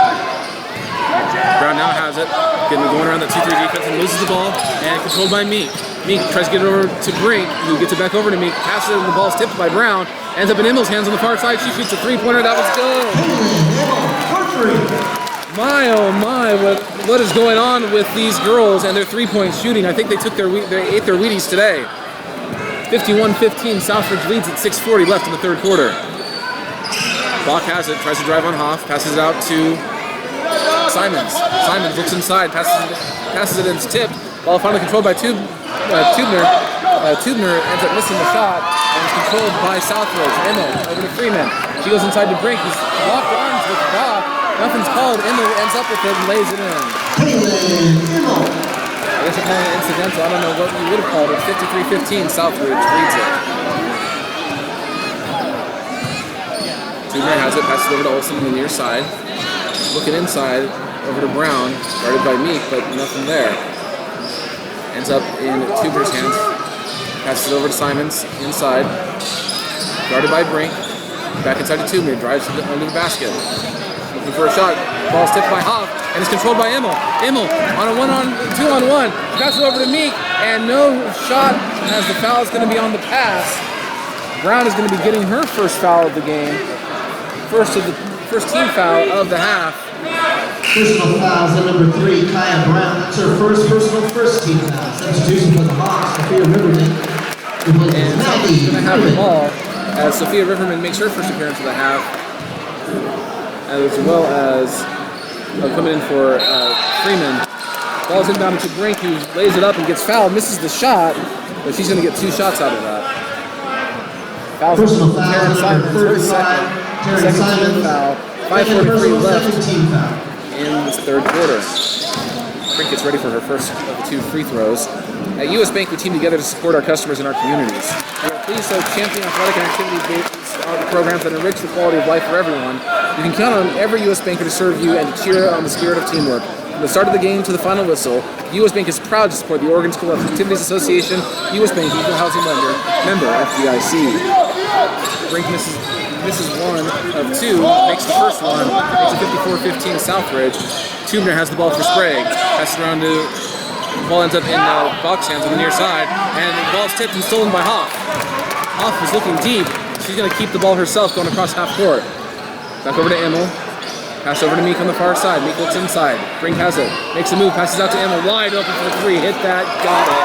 Brown now has it, going around that 2-3 defense and loses the ball, and controlled by Meek. Meek tries to get it over to Brink, who gets it back over to Meek, passes it, and the ball's tipped by Brown, ends up in Immel's hands on the far side. She shoots a three-pointer. That was good. My, oh my, what is going on with these girls and their three-point shooting? I think they ate their Wheaties today. 51-15, Southridge leads at 6:40 left in the third quarter. Bach has it, tries to drive on Hoff, passes it out to Simons. Simons looks inside, passes it, and it's tipped. Ball finally controlled by Tubner. Tubner ends up missing the shot and is controlled by Southridge. Immel over to Freeman. She goes inside to Brink. He's locked arms with Bach. Nothing's called. Immel ends up with it and lays it in. I guess it's kind of incidental. I don't know what you would have called it. 53-15, Southridge leads it. Tubner has it, passes it over to Olsen on the near side. Looking inside, over to Brown, guarded by Meek, but nothing there. Ends up in Tubner's hands. Passes it over to Simons, inside. Guarded by Brink. Back inside to Tubner, drives under the basket. Looking for a shot. Ball's tipped by Hoff, and is controlled by Immel. Immel on a 2-on-1. Passes it over to Meek, and no shot as the foul is going to be on the pass. Brown is going to be getting her first foul of the game. First team foul of the half. Personal fouls at number 3, Kaya Brown. That's her first team foul. Substitution for the Hawks, Sophia Riverman. Who plays as Maggie. Going to have the ball as Sophia Riverman makes her first appearance of the half, as well as coming in for Freeman. Ball's inbounded to Brink, who lays it up and gets fouled, misses the shot, but she's going to get 2 shots out of that. Fouls Personal foul Taryn number Simons, her 35, second team foul. 5:43 left foul. in this third quarter. Brink gets ready for her first of the 2 free throws. At U.S. Bank, we team together to support our customers and our communities. We are pleased to champion athletic and activity-based programs that enrich the quality of life for everyone. You can count on every U.S. banker to serve you and to cheer on the spirit of teamwork. From the start of the game to the final whistle, U.S. Bank is proud to support the Oregon School Activities Association, U.S. Bank Equal Housing Lender, member FDIC. Brink misses 1 of 2, makes the first one, makes it 54-15 Southridge. Tubner has the ball for Sprague, passes around to, the ball ends up in Bach's hands on the near side, and the ball's tipped and stolen by Hoff. Hoff is looking deep. She's going to keep the ball herself going across half court. Back over to Immel. Pass over to Meek on the far side. Meek looks inside. Brink has it. Makes a move. Passes out to Immel. Wide open for the 3. Hit that. Got it.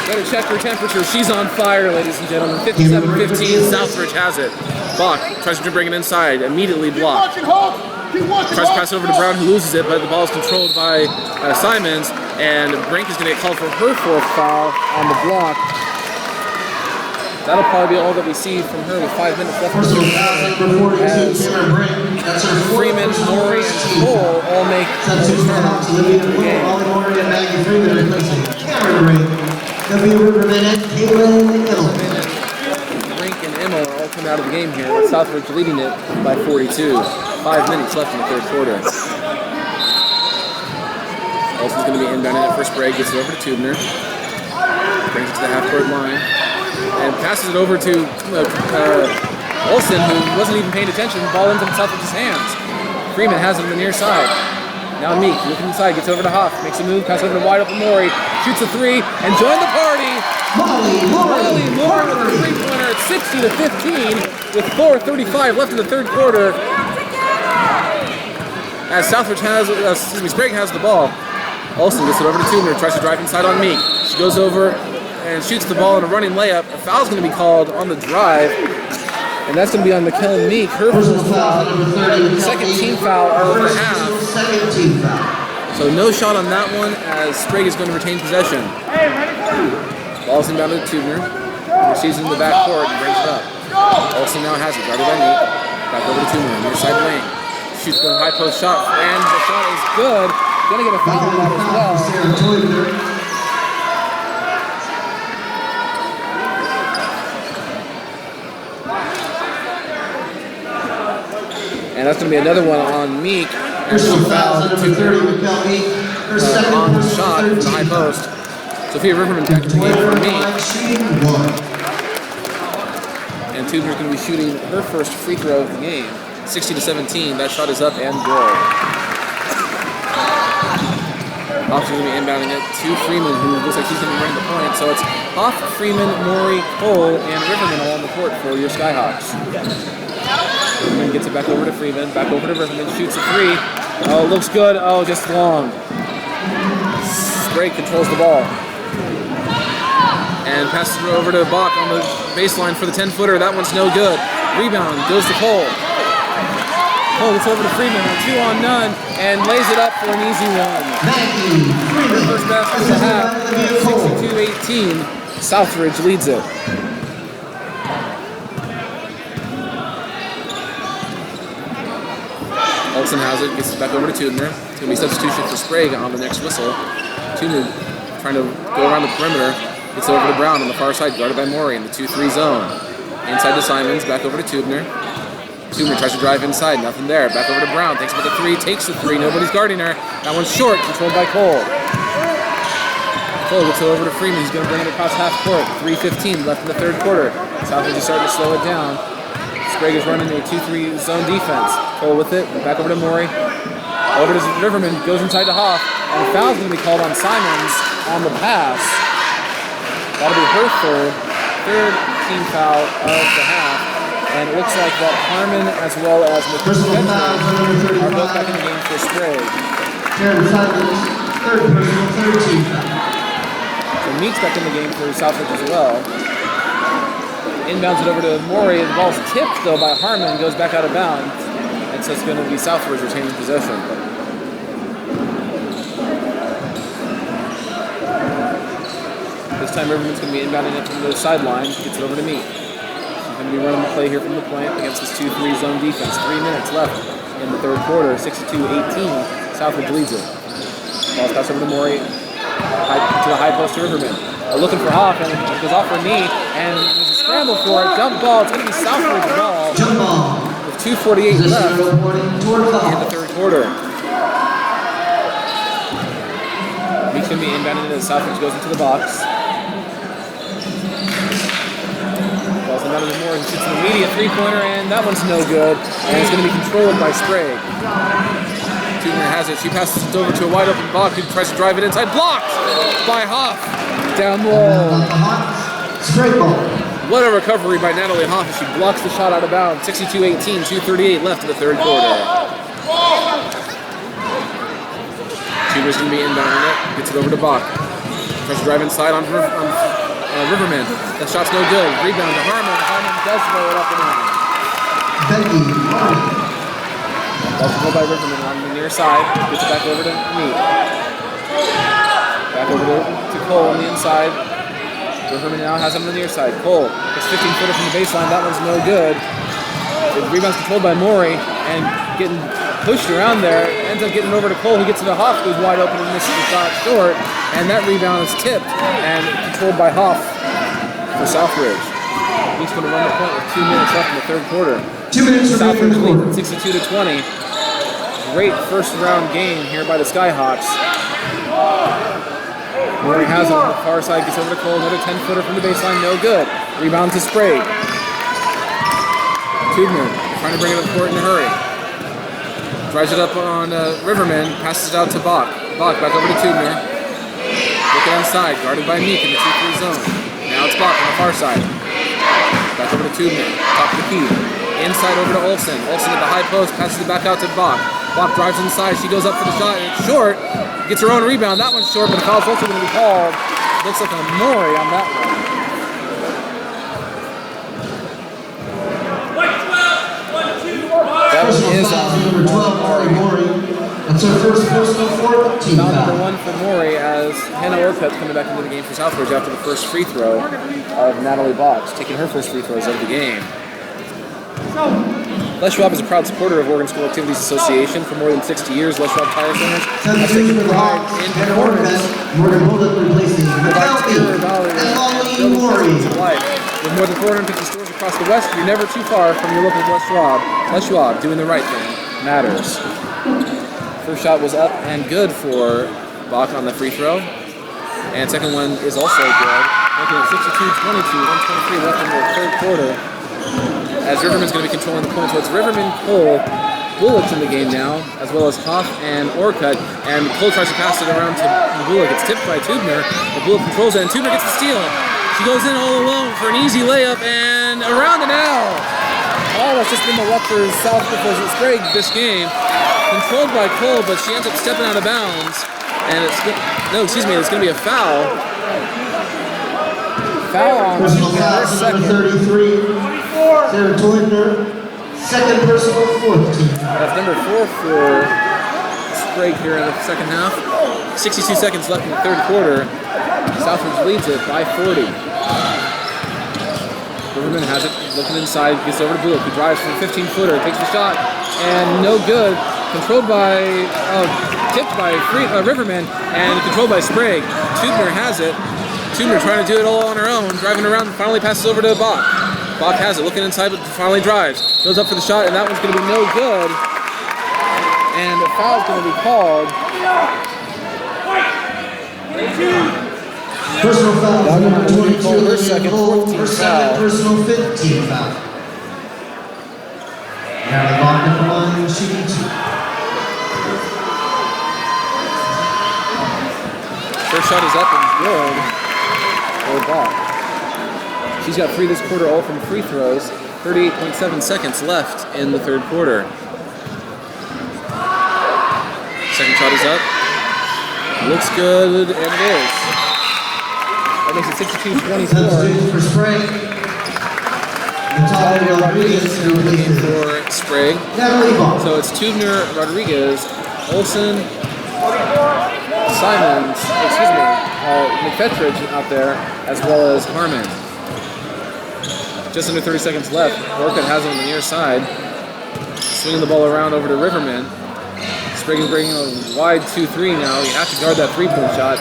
Better check her temperature. She's on fire, ladies and gentlemen. 57-15. Southridge has it. Bach tries to bring it inside. Immediately blocked. Tries to pass over to Brown, who loses it, but the ball is controlled by Simons. And Brink is going to get called for her 4th foul on the block. That'll probably be all that we see from her with 5 minutes left. As Freeman, Maury, and Cole all make the game. Brink and Immel are all coming out of the game here. Southridge leading it by 42. 5 minutes left in the third quarter. Olsen's going to be inbounding it for Sprague. Gets it over to Tubner. Brings it to the half-court line. and passes it over to Olsen, who wasn't even paying attention. The ball ends up in Southridge's hands. Freeman has it on the near side. Now Meek looking inside, gets over to Huff, makes a move, passes over to wide open Maury, shoots a three, and join the party. Molly Maury with a three-pointer at 60-15 with 4:35 left in the third quarter. As Southridge Sprague has the ball. Olsen gets it over to Tubner, tries to drive inside on Meek. She goes over and shoots the ball in a running layup. A foul's going to be called on the drive, and that's going to be on McKellen Meek. Her first foul, second team foul of the half. So no shot on that one, as Sprague is going to retain possession. Ball's inbounded to Tubner. Receives it in the backcourt and brings it up. Olsen now has it, guarded by Meek. Back over to Tubner, near side lane. Shoots the high post shot, and the shot is good. Gonna get a foul on that as well. And that's gonna be another one on Meek. Personal foul, number 30, Mikel Meek. Her second on the personal shot from the high 13. post. Sophia Riverman back to the game for Meek. And Tubner's gonna be shooting her first free throw of the game. 60-17, that shot is up and good. Hoff's going to be inbounding it to Freeman, who looks like he's going to be running the point. So it's Hoff, Freeman, Maury, Cole, and Riverman all on the court for your Skyhawks. Riverman gets it back over to Freeman, back over to Riverman, shoots a three. Oh, looks good. Oh, just long. Sprague controls the ball. And passes it over to Bach on the baseline for the 10-footer. That one's no good. Rebound goes to Cole. Cole gets over to Freeman on 2-on-none and lays it up for an easy one. First basket of the half, 62-18. Southridge leads it. Olsen has it, gets it back over to Tubner. It's going to be substitution for Sprague on the next whistle. Tubner trying to go around the perimeter. Gets it over to Brown on the far side, guarded by Maury in the 2-3 zone. Inside to Simons, back over to Tubner. Tubner tries to drive inside, nothing there. Back over to Brown, thinks about the three, takes the three, nobody's guarding her. That one's short, controlled by Cole. Cole gets it over to Freeman, he's going to bring it across half court. 3:15 left in the third quarter. Southridge is starting to slow it down. Sprague is running a 2-3 zone defense. Cole with it, back over to Maury. Over to Riverman, goes inside to Hoff, and a foul's going to be called on Simons on the pass. That'll be her third team foul of the half. And it looks like that Harmon as well as McKellen are both back in the game for Sprague. Third personal, 13 foul. So Meek's back in the game for Southridge as well. Inbounds it over to Maury. The ball's tipped though by Harmon, goes back out of bounds. And so it's going to be Southridge retaining possession. This time Riverman's going to be inbounding it from the sideline. Gets it over to Meek. Going to be running the play here from the point against this 2-3 zone defense. 3 minutes left in the third quarter. 62-18. Southridge leads it. Ball's passed over to Maury. To the high post to Riverman. Looking for Hoff, and it goes off her knee, and there's a scramble for it. Jump ball. It's going to be Southridge's ball. Jump ball. With 2:48 left in the third quarter. Meek's going to be inbounded as Southridge goes into the box. Ball's inbounded to Moore, who shoots an immediate three-pointer, and that one's no good. And it's going to be controlled by Sprague. Tubner has it. She passes it over to a wide-open Bach, who tries to drive it inside. Blocked by Hoff. Down low. Straight ball. What a recovery by Natalie Hoff as she blocks the shot out of bounds. 62-18, 2:38 left in the third quarter. Tubner's going to be inbounding it. Gets it over to Bach. Tries to drive inside on Riverman. That shot's no good. Rebound to Harmon. Harmon does throw it up and in. Becky Harmon. Ball's pulled by Riverman on the near side. Gets it back over to Meek. Back over to Cole on the inside. Riverman now has him on the near side. Cole gets 15-footer from the baseline. That one's no good. The rebound's controlled by Maury and getting pushed around there. Ends up getting over to Cole, who gets to the Hoff, who's wide open and misses the shot short. And that rebound is tipped and controlled by Hoff for Southridge. He's going to run the point with 2 minutes left in the third quarter. 2 minutes Southridge remaining. leads 62-20. Great first round game here by the Skyhawks. Maury has it on the far side, gets over to Cole, another 10-footer from the baseline, no good. Rebound to Sprague. Tubner trying to bring it up court in a hurry. Drives it up on Riverman, passes it out to Bach. Bach back over to Tubner. Looking inside, guarded by Meek in the 2-3 zone. Now it's Bach on the far side. Back over to Tubner, top of the key. Inside over to Olsen. Olsen at the high post, passes it back out to Bach. Bach drives inside, she goes up for the shot, and it's short. Gets her own rebound, that one's short, but the foul's also going to be called. Looks like a Mori on that one. That one is on number 12, Mori. That's our first personal 14 foul foul. number 1 for Mori as Hannah Orcutt coming back into the game for Southridge after the first free throw of Natalie Bach, taking her first free throws of the game. Les Schwab is a proud supporter of Oregon School Activities Association. For more than 60 years, Les Schwab Tire Centers have taken pride in performance. Morgan Holden replacing McAlpey and Molly Mori. With more than 450 stores across the West, you're never too far from your local Les Schwab. Les Schwab, doing the right thing matters. First shot was up and good for Bach on the free throw. And second one is also good. Making it 62-22, 1:23 left in the third quarter. As Riverman's going to be controlling the points. So it's Riverman, Cole, Bullock's in the game now, as well as Hoff and Orcutt. And Cole tries to pass it around to Bullock. It's tipped by Tubner, but Bullock controls it, and Tubner gets the steal. She goes in all alone for an easy layup, and around and out. Oh, that's just been the luck for South because Sprague this game. Controlled by Cole, but she ends up stepping out of bounds. And it's going to be a foul. Foul on Personal foul, number 33. Sarah Toyner, second personal, 14. That's number 4 for Sprague here in the second half. 62 seconds left in the third quarter. Southridge leads it by 40. Riverman has it, looking inside, gets over to Bullock, who drives from 15-footer, takes the shot, and no good. Controlled by, tipped by Riverman, and controlled by Sprague. Tubner has it. Tubner trying to do it all on her own, driving around, finally passes over to Bach. Bach has it, looking inside, but finally drives. Goes up for the shot, and that one's going to be no good. And a foul's going to be called. Personal foul, number 22, her second, 14th her foul. second personal, 15 foul. Now the Bach number 1, shooting 2. First shot is up and good for Bach. She's got 3 this quarter, all from free throws. 38.7 seconds left in the third quarter. Second shot is up. Looks good, and it is. That makes it 62-24. Substitute for Sprague. Natalia Rodriguez For Sprague. Natalie Bach. So it's Tubner, Rodriguez, Olsen, Simons, McFetridge out there, as well as Harmon. Just under 30 seconds left. Orcutt has it on the near side. Swinging the ball around over to Riverman. Sprague is bringing a wide 2-3 now. You have to guard that three-point shot.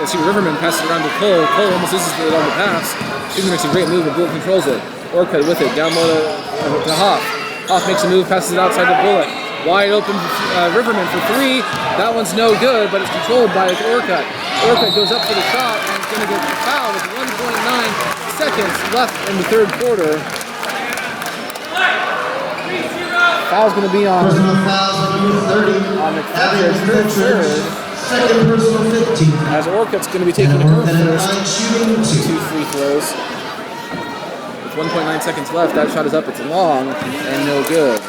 Riverman passes it around to Cole. Cole almost loses it on the pass. Tubner makes a great move, but Bullock controls it. Orcutt with it, down low to Hoff. Hoff makes a move, passes it outside to Bullock. Wide open Riverman for 3. That one's no good, but it's controlled by Orcutt. Orcutt goes up for the shot, and it's going to get fouled with 1.9 seconds left in the third quarter. Foul's going to be on. Personal fouls on number 30. On McFetridge, third. Second personal, 15. As Orcutt's going to be taking her first shooting 2. 2 free throws. With 1.9 seconds left, that shot is up. It's long and no good.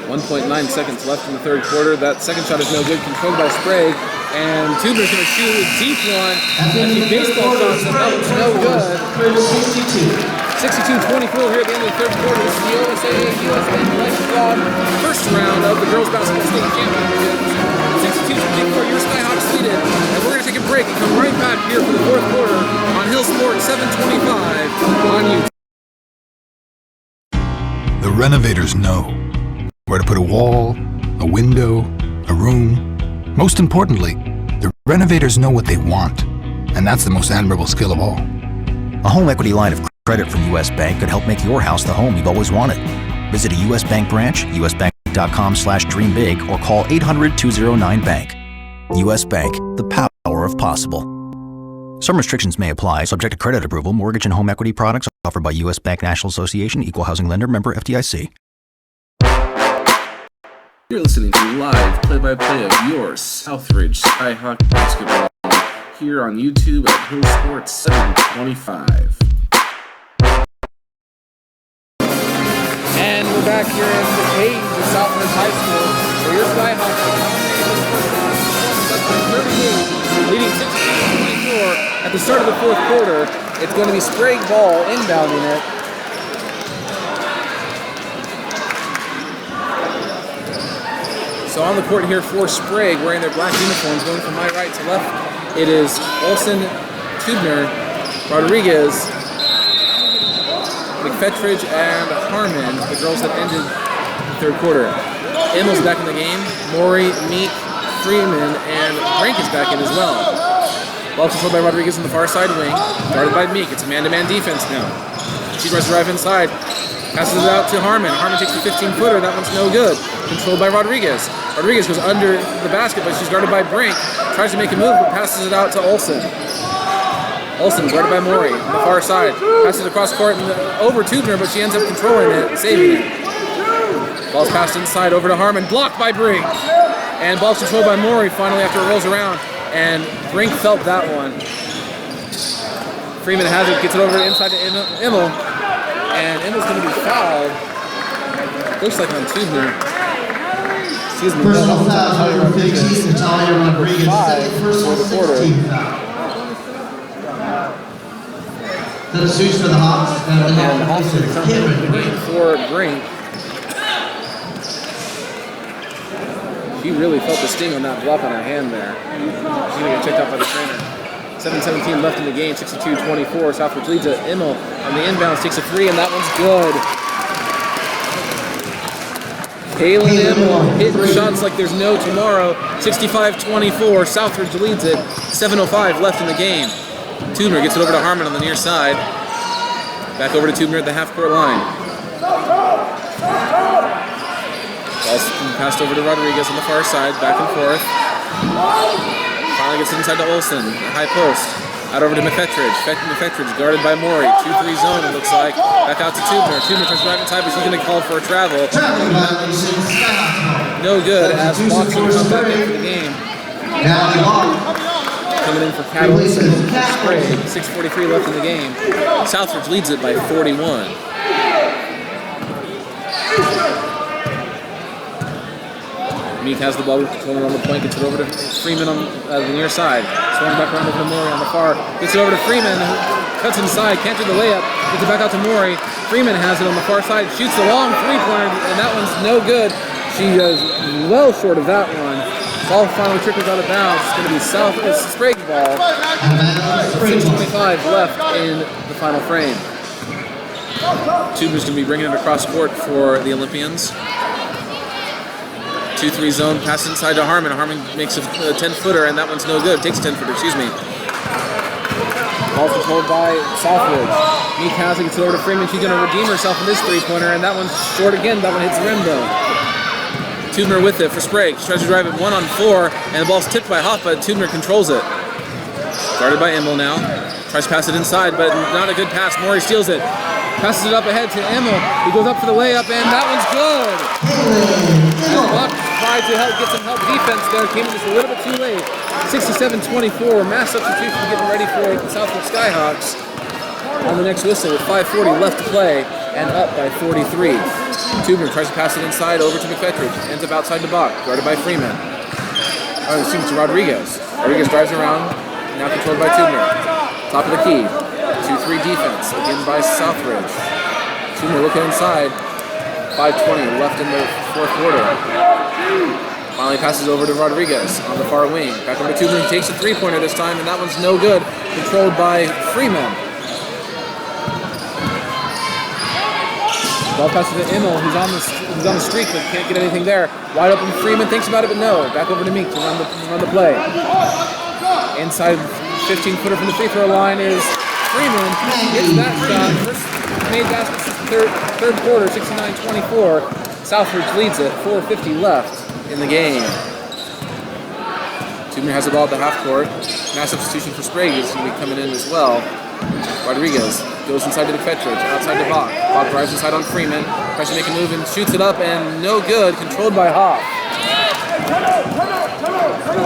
1.9 seconds left in the third quarter. That second shot is no good, controlled by Sprague. And Tubner's going to shoot a deep one. And the baseball shots, and that was no good. 62-24 here at the end of the third quarter. This is the OSAA US Bank Les Schwab first round of the girls basketball state championship. 62-24, your Skyhawks lead it. And we're going to take a break and come right back here for the fourth quarter on Hill Sports 725 on YouTube. The renovators know where to put a wall, a window, a room. Most importantly, the renovators know what they want, and that's the most admirable skill of all. A home equity line of credit from U.S. Bank could help make your house the home you've always wanted. Visit a U.S. Bank branch, usbank.com, usbank.com/dreambig or call 800-209-BANK. U.S. Bank, the power of possible. Some restrictions may apply, subject to credit approval. Mortgage and home equity products offered by U.S. Bank National Association, Equal Housing Lender, member FDIC. You're listening to live play-by-play of your Southridge Skyhawk basketball here on YouTube at Hill Sports 725. And we're back here in the cage of Southridge High School, where your Skyhawks are 38, leading 16-24 at the start of the fourth quarter. It's going to be Sprague ball inbounding it. So on the court here for Sprague, wearing their black uniforms, going from my right to left, it is Olsen, Tubner, Rodriguez, McFetridge, and Harmon, the girls that ended the third quarter. Emil's back in the game. Maury, Meek, Freeman, and Rank is back in as well. Ball controlled by Rodriguez on the far side wing, guarded by Meek. It's a man-to-man defense now. She tries to drive inside, passes it out to Harmon. Harmon takes the 15-footer. That one's no good. Controlled by Rodriguez. Rodriguez goes under the basket, but she's guarded by Brink. Tries to make a move, but passes it out to Olsen. Olsen guarded by Maury on the far side. Passes across court and over Tubner, but she ends up controlling it, saving it. Ball's passed inside over to Harmon. Blocked by Brink. And ball's controlled by Maury finally after it rolls around. And Brink felt that one. Freeman has it, gets it over inside to Emil. And Emil's going to be fouled. Looks like on Tubner. Excuse me. Personal foul number 15, Natalia Rodriguez. First for the quarter. Substitutes for the Hawks. And Hawks is coming for Brink. She really felt the sting on that block on her hand there. She's going to get checked out by the trainer. 7:17 left in the game, 62-24. Southridge leads it. Emil on the inbounds takes a three, and that one's good. Kaylin Emil hitting shots like there's no tomorrow. 65-24. Southridge leads it. 7:05 left in the game. Tubner gets it over to Harmon on the near side. Back over to Tubner at the half-court line. Ball's passed over to Rodriguez on the far side, back and forth. Finally gets it inside to Olsen, high post. Out over to McFetridge. McFetridge guarded by Maury. 2-3 zone, it looks like. Back out to Tubner. Tubner tries to drive inside, but she's going to call for a travel. No good as Watson comes back in for the game. Coming in for Catalyst and Sprague. 6:43 left in the game. Southridge leads it by 41. Meek has the ball, controlling on the point, gets it over to Freeman on the near side. Swung back around over to Maury on the far. Gets it over to Freeman, cuts inside, can't do the layup. Gets it back out to Maury. Freeman has it on the far side, shoots the long three-pointer, and that one's no good. She goes well short of that one. Ball finally trickles out of bounds. It's going to be Sprague ball. 6:25 left in the final frame. Tubner's going to be bringing it across court for the Olympians. 2-3 zone, pass inside to Harmon. Harmon makes a 10-footer, and that one's no good. Takes a 10-footer, excuse me. Ball controlled by Southridge. Meek has it, gets it over to Freeman. She's going to redeem herself in this three-pointer, and that one's short again. That one hits the rim, though. Tubner with it for Sprague. She tries to drive it 1-on-4, and the ball's tipped by Hoff, but Tubner controls it. Guarded by Emil now. Tries to pass it inside, but not a good pass. Maury steals it. Passes it up ahead to Emil. He goes up for the layup, and that one's good. Buck tried to get some help defense there. Came in just a little bit too late. 67-24. Mass substitution getting ready for the Southridge Skyhawks on the next whistle with 5:40 left to play and up by 43. Tubner tries to pass it inside over to McFetridge. Ends up outside the box, guarded by Freeman. Excuse me, to Rodriguez. Rodriguez drives around, now controlled by Tubner. Top of the key. 2-3 defense, again by Southridge. Tubner looking inside. 5:20 left in the fourth quarter. Finally passes over to Rodriguez on the far wing. Back over to Tubner. He takes a three-pointer this time, and that one's no good. Controlled by Freeman. Ball passes to Emil, who's on the streak, but can't get anything there. Wide open Freeman thinks about it, but no. Back over to Meek to run the play. Inside 15-footer from the free throw line is Freeman. Gets that shot. First made basket third quarter, 69-24. Southridge leads it, 4:50 left in the game. Tubner has the ball at the half court. Mass substitution for Sprague is going to be coming in as well. Rodriguez goes inside to Petrich, outside to Bach. Bach drives inside on Freeman, tries to make a move and shoots it up, and no good, controlled by Hoff.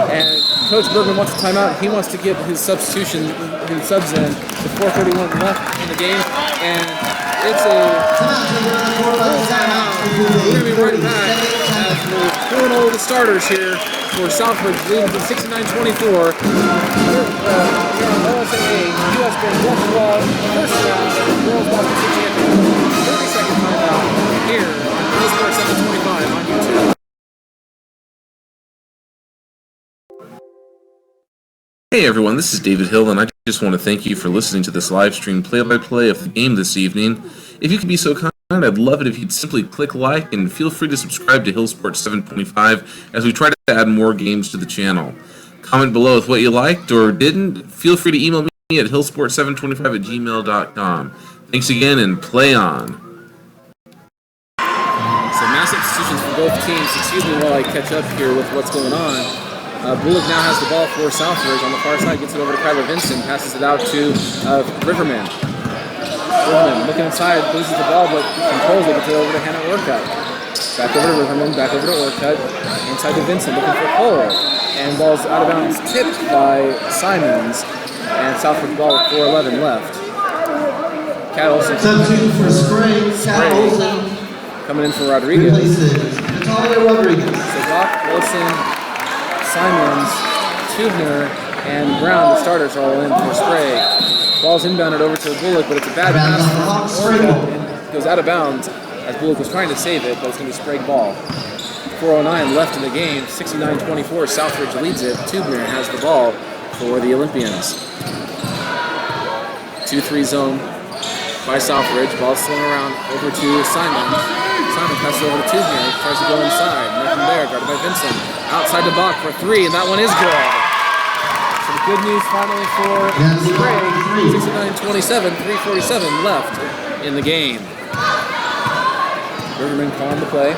And Coach Bergman wants a timeout. He wants to give his substitution, his subs in, with 4:31 left in the game, and it's a timeout. We're going to be right back as we're pulling over the starters here for Southridge, leading to 69-24. Here on OSAA, U.S. Bank basketball, first round of the girls basketball championship. 30-second timeout here on Sports 725 on YouTube. Hey everyone, this is David Hill, and I just want to thank you for listening to this live stream play-by-play of the game this evening. If you could be so kind, I'd love it if you'd simply click like and feel free to subscribe to Hill Sports 725 as we try to add more games to the channel. Comment below with what you liked or didn't. Feel free to email me at hillsports725@gmail.com. Thanks again and play on. So mass substitutions for both teams. Excuse me while I catch up here with what's going on. Bullock now has the ball for Southridge on the far side, gets it over to Kyler Vincent, passes it out to Riverman. Riverman looking inside, loses the ball, but controls it, gets it over to Hannah Orcutt. Back over to Riverman, back over to Orcutt, inside to Vincent, looking for Cole. And ball's out of bounds, tipped by Simons, and Southridge ball with 4:11 left. Cat Olsen. Substitute for Sprague. Cat Olsen. Coming in for Rodriguez. Natalia Rodriguez. So Bach, Olsen, Simons, Tubner, and Brown, the starters, are all in for Sprague. Ball's inbounded over to Bullock, but it's a bad pass from Orcutt, and goes out of bounds as Bullock was trying to save it, but it's going to be Sprague ball. 4:09 left in the game, 69-24. Southridge leads it. Tubner has the ball for the Olympians. 2-3 zone by Southridge. Ball's thrown around over to Simon. Simon passes over to Tubner. Tries to go inside. Nothing there. Guarded by Vincent. Outside to Bach for three, and that one is good. Some good news finally for Sprague. 69-27. 3:47 left in the game. Riverman calling the play.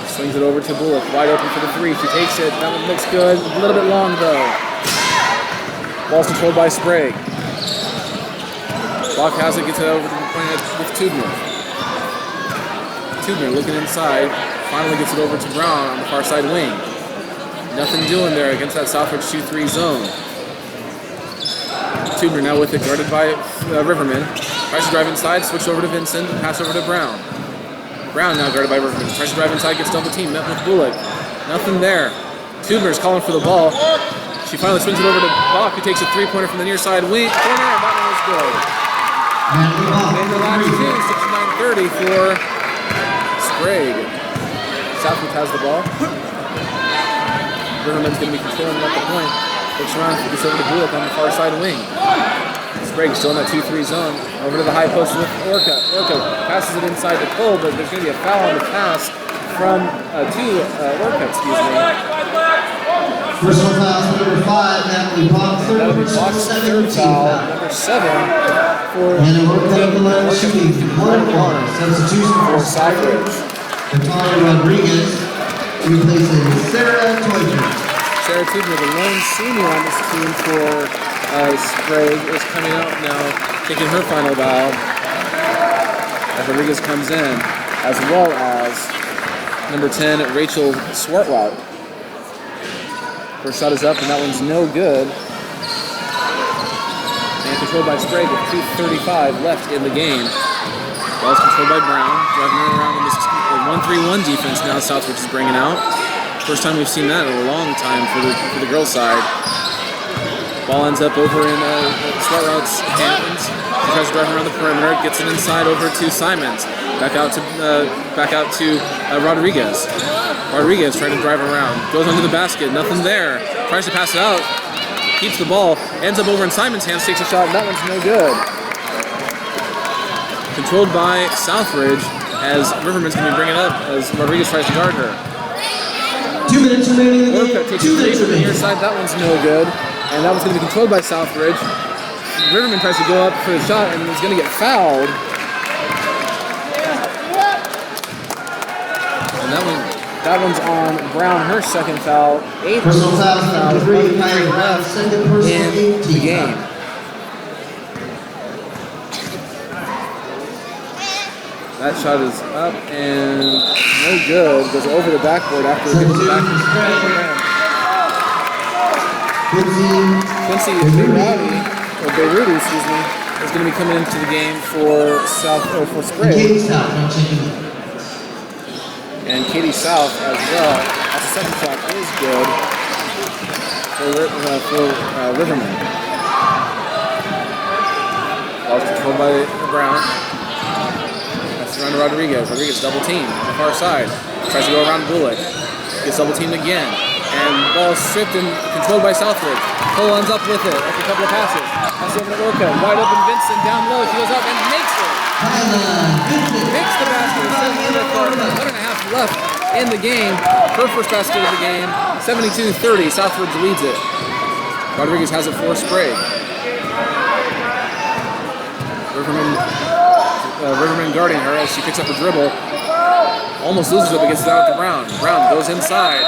Swings it over to Bullock, wide open for the three. She takes it. That one looks good. A little bit long though. Ball's controlled by Sprague. Bach has it, gets it over to the point with Tubner. Tubner looking inside. Finally gets it over to Brown on the far side wing. Nothing doing there against that Southridge 2-3 zone. Tubner now with it, guarded by Riverman. Tries to drive inside, switch over to Vincent, pass over to Brown. Brown now guarded by Riverman. Tries to drive inside, gets double team, met with Bullock. Nothing there. Tubner's calling for the ball. She finally swings it over to Bach, who takes a three-pointer from the near side wing corner, and that one was good. And the last two, 69-30 for Sprague. Southridge has the ball. Riverman's going to be controlling at the point. Looks around, gets over to Bullock on the far side wing. Sprague still in that 2-3 zone. Over to the high post with Orcutt. Orcutt passes it inside to Cole, but there's going to be a foul on the pass from Orcutt, excuse me. Personal foul number 5, Natalie Bach. That'll be Bach's third foul, number 7 for and Orcutt the line shooting 1-1. Substitution for Southridge. Natalia Rodriguez replacing Sarah Toyger. Sarah Tubner, the lone senior on this team for Sprague, is coming out now, taking her final bow as Rodriguez comes in, as well as number 10, Rachel Swartlout. First shot is up, and that one's no good. And controlled by Sprague with 2:35 left in the game. Ball's controlled by Brown, driving around in this 1-3-1 defense now Southridge is bringing out. First time we've seen that in a long time for the girls' side. Ball ends up over in Swartlout's hands. He tries to drive around the perimeter, gets it inside over to Simons. Back out to Rodriguez. Rodriguez trying to drive around. Goes under the basket, nothing there. Tries to pass it out. Keeps the ball. Ends up over in Simons' hands, takes a shot, and that one's no good. Controlled by Southridge as Riverman's going to bring it up as Rodriguez tries to guard her. 2 minutes remaining in the game. Orcutt takes a three from the near side. That one's no good. And that one's going to be controlled by Southridge. Riverman tries to go up for the shot and is going to get fouled. And that one's on Brown, her second foul. 8th Personal foul, foul, number 3, Kaya Brown, second personal, in the 18 game. foul. That shot is up and no good. Goes over the backboard after it gets back. Quincy Beirut, excuse me, is going to be coming into the game for Sprague. And Katie South as well. That's the second shot is good for Riverman. Ball's controlled by Brown. That's around to Rodriguez. Rodriguez double team on the far side. Tries to go around Bullock. Gets double teamed again. And ball is stripped and controlled by Southridge. Cole ends up with it after a couple of passes. Passes over to Orca. Wide open Vincent down low. She goes up and makes it. Makes the basket with 1.5 left in the game. Her first basket of the game. 72-30. Southridge leads it. Rodriguez has it for Sprague. Riverman guarding her as she picks up a dribble. Almost loses it but gets it out to Brown. Brown goes inside.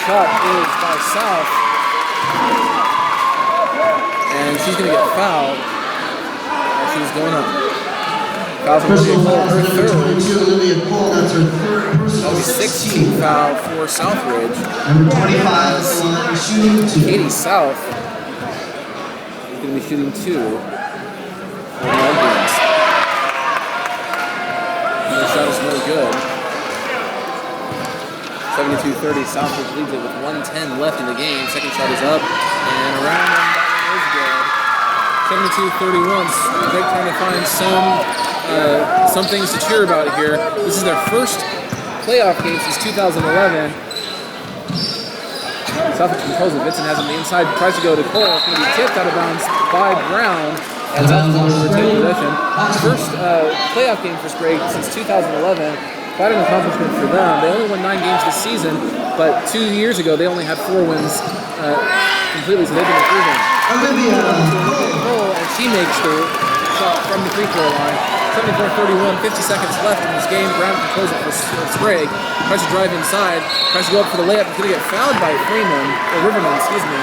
Shot is by South. And she's going to get fouled as she's going up. Fouls on her third. That'll be 16th foul for Southridge. Number 25, shooting 2. Katie South is going to be shooting 2 for the Olympians. The shot is no good. 72-30, Southridge leads it with 1:10 left in the game. Second shot is up and around, and that one is good. 72-31. Sprague trying to find some things to cheer about here. This is their first playoff game since 2011. Southridge controls it. Vincent has it on the inside. Tries to go to Cole. It's going to be tipped out of bounds by Brown. And that's the possession. First playoff game for Sprague since 2011. Quite an accomplishment for them. They only won 9 games this season, but 2 years ago they only had 4 wins completely, so they've been improving. Cole, and she makes the shot from the free throw line. 74-31, 50 seconds left in this game. Brown controls it for Sprague. Tries to drive inside. Tries to go up for the layup. He's going to get fouled by Riverman, excuse me.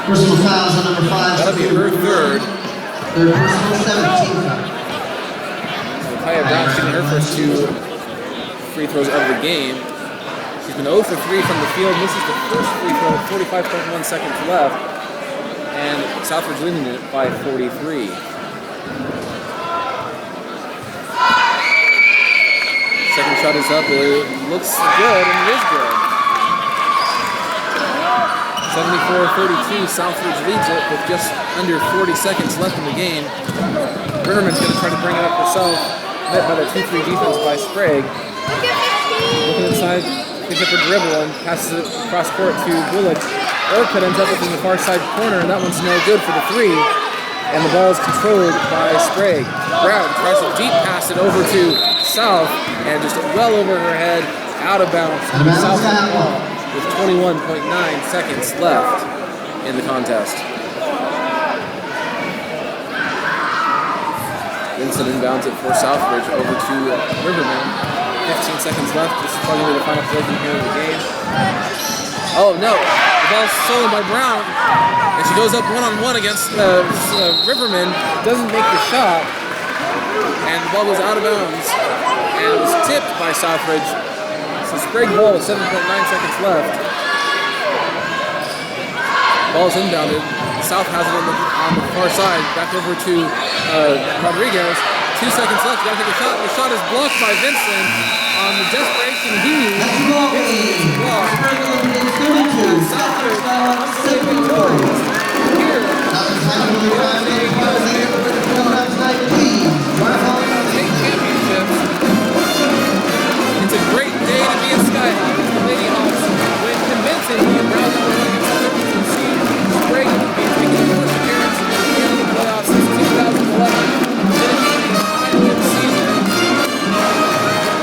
Personal fouls on number 5. That'll be her third. Third personal, 17 foul. Kaya Brown shooting her first 2 free throws of the game. She's been 0 for 3 from the field. This is the first free throw with 45.1 seconds left. And Southridge leading it by 43. Second shot is up. It looks good, and it is good. 74-32, Southridge leads it with just under 40 seconds left in the game. Riverman's going to try to bring it up herself, met by the 2-3 defense by Sprague. Looking inside, picks up her dribble and passes it across court to Bullock. Orcutt ends up in the far side corner, and that one's no good for the 3. And the ball is controlled by Sprague. Brown tries to deep pass it over to South, and just well over her head, out of bounds. South ball with 21.9 seconds left in the contest. Vincent inbounds it for Southridge over to Riverman. 15 seconds left. This is probably the final possession here of the game. Oh no, the ball's stolen by Brown, and she goes up one-on-one against Riverman. Doesn't make the shot, and the ball goes out of bounds, and it was tipped by Southridge. So Sprague ball with 7.9 seconds left. Ball's inbounded. South has it on the far side. Back over to Rodriguez. 2 seconds left. Got to take a shot. The shot is blocked by Vincent on the desperation heave. Vincent blocked. Southridge victorious here. State championships. It's a great day to be a Skyhawk. The Lady Hawks win convincingly in round number 1 against the 13th seed. Sprague Olympians making their first appearance in the playoffs since 2011. Season.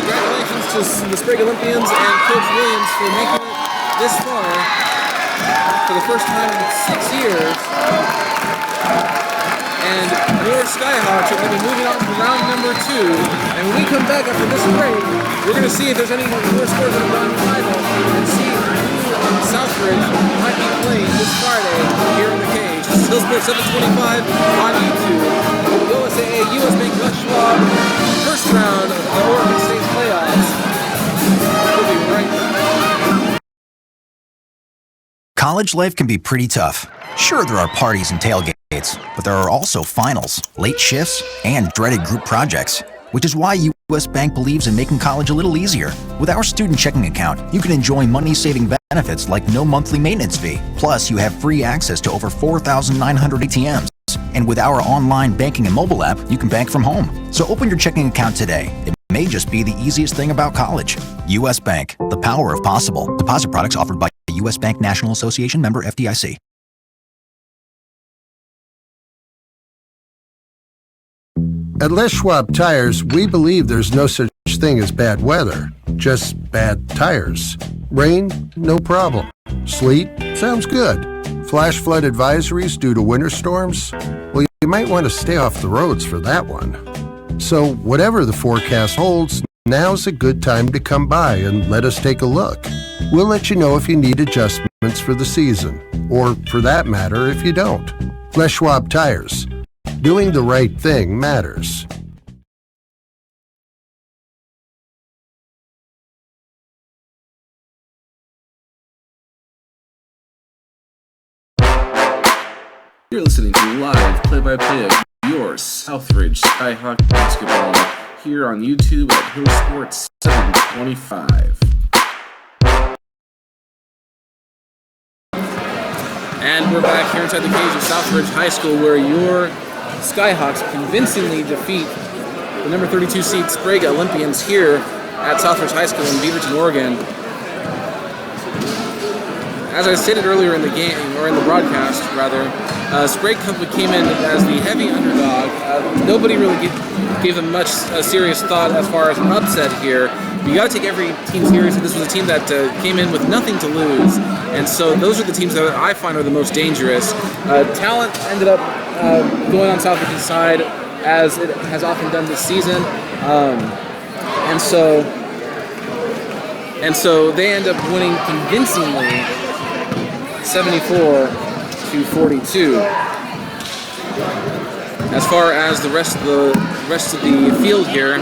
Congratulations to the Sprague Olympians and Coach Williams for making it this far for the first time in 6 years. and your Skyhawks are going to be moving on to round number 2. And when we come back after this break, we're going to see if there's any more scores in the round final and see who Southridge might be playing this Friday here in the cage. This is Hill Sports 725 on YouTube. The OSAA US Bank Schwab first round of the Oregon State playoffs. We'll be right back. College life can be pretty tough. Sure, there are parties and tailgates, but there are also finals, late shifts, and dreaded group projects, which is why U.S. Bank believes in making college a little easier. With our student checking account, you can enjoy money-saving benefits like no monthly maintenance fee. Plus, you have free access to over 4,900 ATMs. And with our online banking and mobile app, you can bank from home. So open your checking account today. It may just be the easiest thing about college. U.S. Bank, the power of possible. Deposit products offered by the U.S. Bank National Association, member FDIC. At Les Schwab Tires, we believe there's no such thing as bad weather, just bad tires. Rain? No problem. Sleet? Sounds good. Flash flood advisories due to winter storms? Well, you might want to stay off the roads for that one. So, whatever the forecast holds, now's a good time to come by and let us take a look. We'll let you know if you need adjustments for the season, or for that matter, if you don't. Les Schwab Tires. Doing the right thing matters. You're listening to live play-by-play of your Southridge Skyhawk basketball here on YouTube at Hill Sports 725. And we're back here inside the cage of Southridge High School, where your Skyhawks convincingly defeat the number 32 seed Sprague Olympians here at Southridge High School in Beaverton, Oregon. As I stated earlier in the game, or in the broadcast rather, Sprague came in as the heavy underdog. Nobody really gave them much serious thought as far as an upset here. You got to take every team seriously. This was a team that came in with nothing to lose, and so those are the teams that I find are the most dangerous. Talent ended up going on Southridge's side, as it has often done this season, and so they end up winning convincingly, 74-42. As far as the rest of the field here,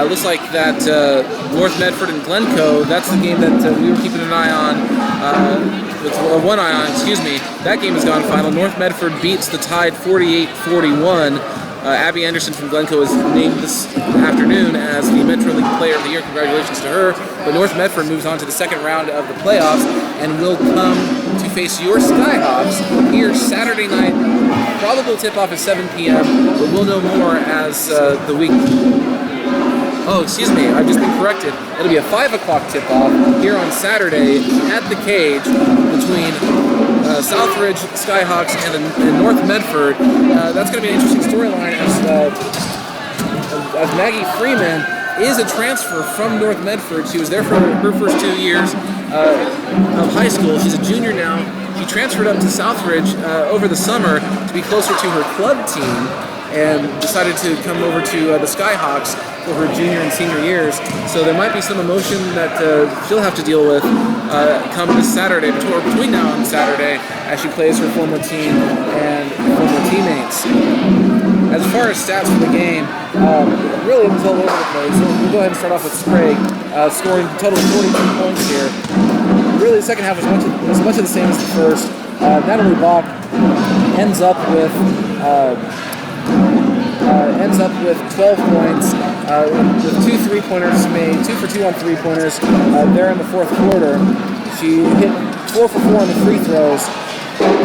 looks like that North Medford and Glencoe, that's the game that we were keeping an eye on, with one eye on, excuse me. That game has gone final. North Medford beats the Tide 48-41. Abby Anderson from Glencoe is named this afternoon as the Metro League Player of the Year. Congratulations to her. But North Medford moves on to the second round of the playoffs and will come to face your Skyhawks here Saturday night. Probable tip-off at 7 p.m., but we'll know more as the week... Oh, excuse me, I've just been corrected. It'll be a 5 o'clock tip-off here on Saturday at the cage between Southridge, Skyhawks, and North Medford. That's going to be an interesting storyline as Maggie Freeman is a transfer from North Medford. She was there for her first 2 years of high school. She's a junior now. She transferred up to Southridge over the summer to be closer to her club team, and decided to come over to the Skyhawks for her junior and senior years. So there might be some emotion that she'll have to deal with come this Saturday, between now and Saturday, as she plays her former team and former teammates. As far as stats for the game, really it was all over the place. So we'll go ahead and start off with Sprague, scoring a total of 42 points here. Really, the second half was much of the same as the first. Natalie Bach ends up with 12 points, with 2 3-pointers made, 2 for 2 on 3-pointers there in the fourth quarter. She hit 4 for 4 on the free throws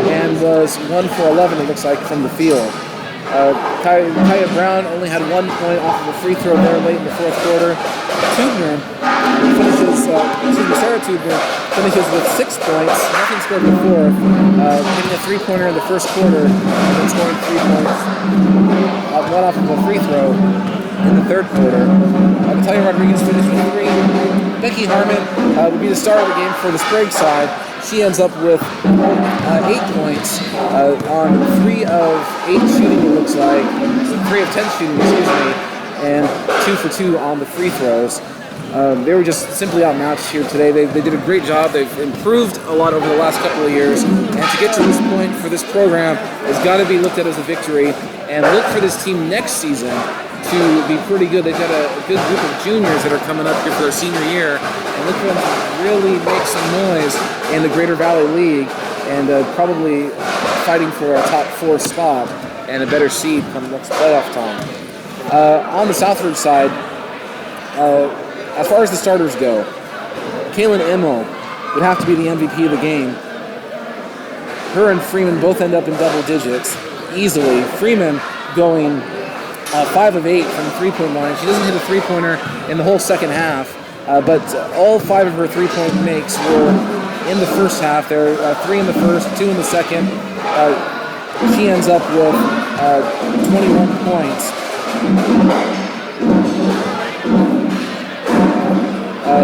and was 1 for 11, it looks like, from the field. Kaya Brown only had 1 point off of a free throw there late in the fourth quarter. Sarah Tubner finishes with 6 points, nothing scored before, hitting a 3-pointer in the first quarter, and then scoring 3 points, 1 off of a free throw in the third quarter. Natalia Rodriguez finished with 3. Becky Harmon would be the star of the game for the Sprague side. She ends up with 8 points on 3 of 8 shooting, it looks like. 3 of 10 shooting, excuse me, and 2 for 2 on the free throws. They were just simply outmatched here today. They did a great job. They've improved a lot over the last couple of years. And to get to this point for this program has got to be looked at as a victory. And look for this team next season to be pretty good. They've got a good group of juniors that are coming up here for their senior year. And look for them to really make some noise in the Greater Valley League and probably fighting for a top 4 spot and a better seed come next playoff time. On the Southridge side, as far as the starters go, Kaylin Emmel would have to be the MVP of the game. Her and Freeman both end up in double digits easily. Freeman going 5 of 8 from the three-point line. She doesn't hit a three-pointer in the whole second half, but all 5 of her three-point makes were in the first half. There are 3 in the first, 2 in the second. She ends up with 21 points.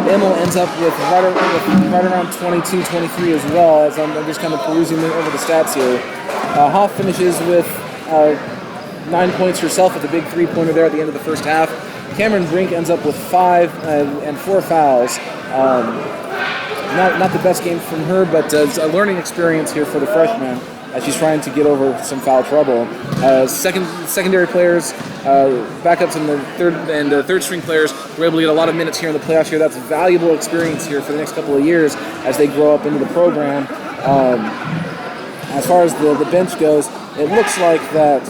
Emmel ends up with right around 22, 23 as well, as I'm just kind of perusing over the stats here. Hoff finishes with 9 points herself with a big three-pointer there at the end of the first half. Cameron Brink ends up with 5 and 4 fouls. Not the best game from her, but it's a learning experience here for the freshman as she's trying to get over some foul trouble. Secondary players, backups and the third string players were able to get a lot of minutes here in the playoffs here. That's valuable experience here for the next couple of years as they grow up into the program. As far as the bench goes, it looks like that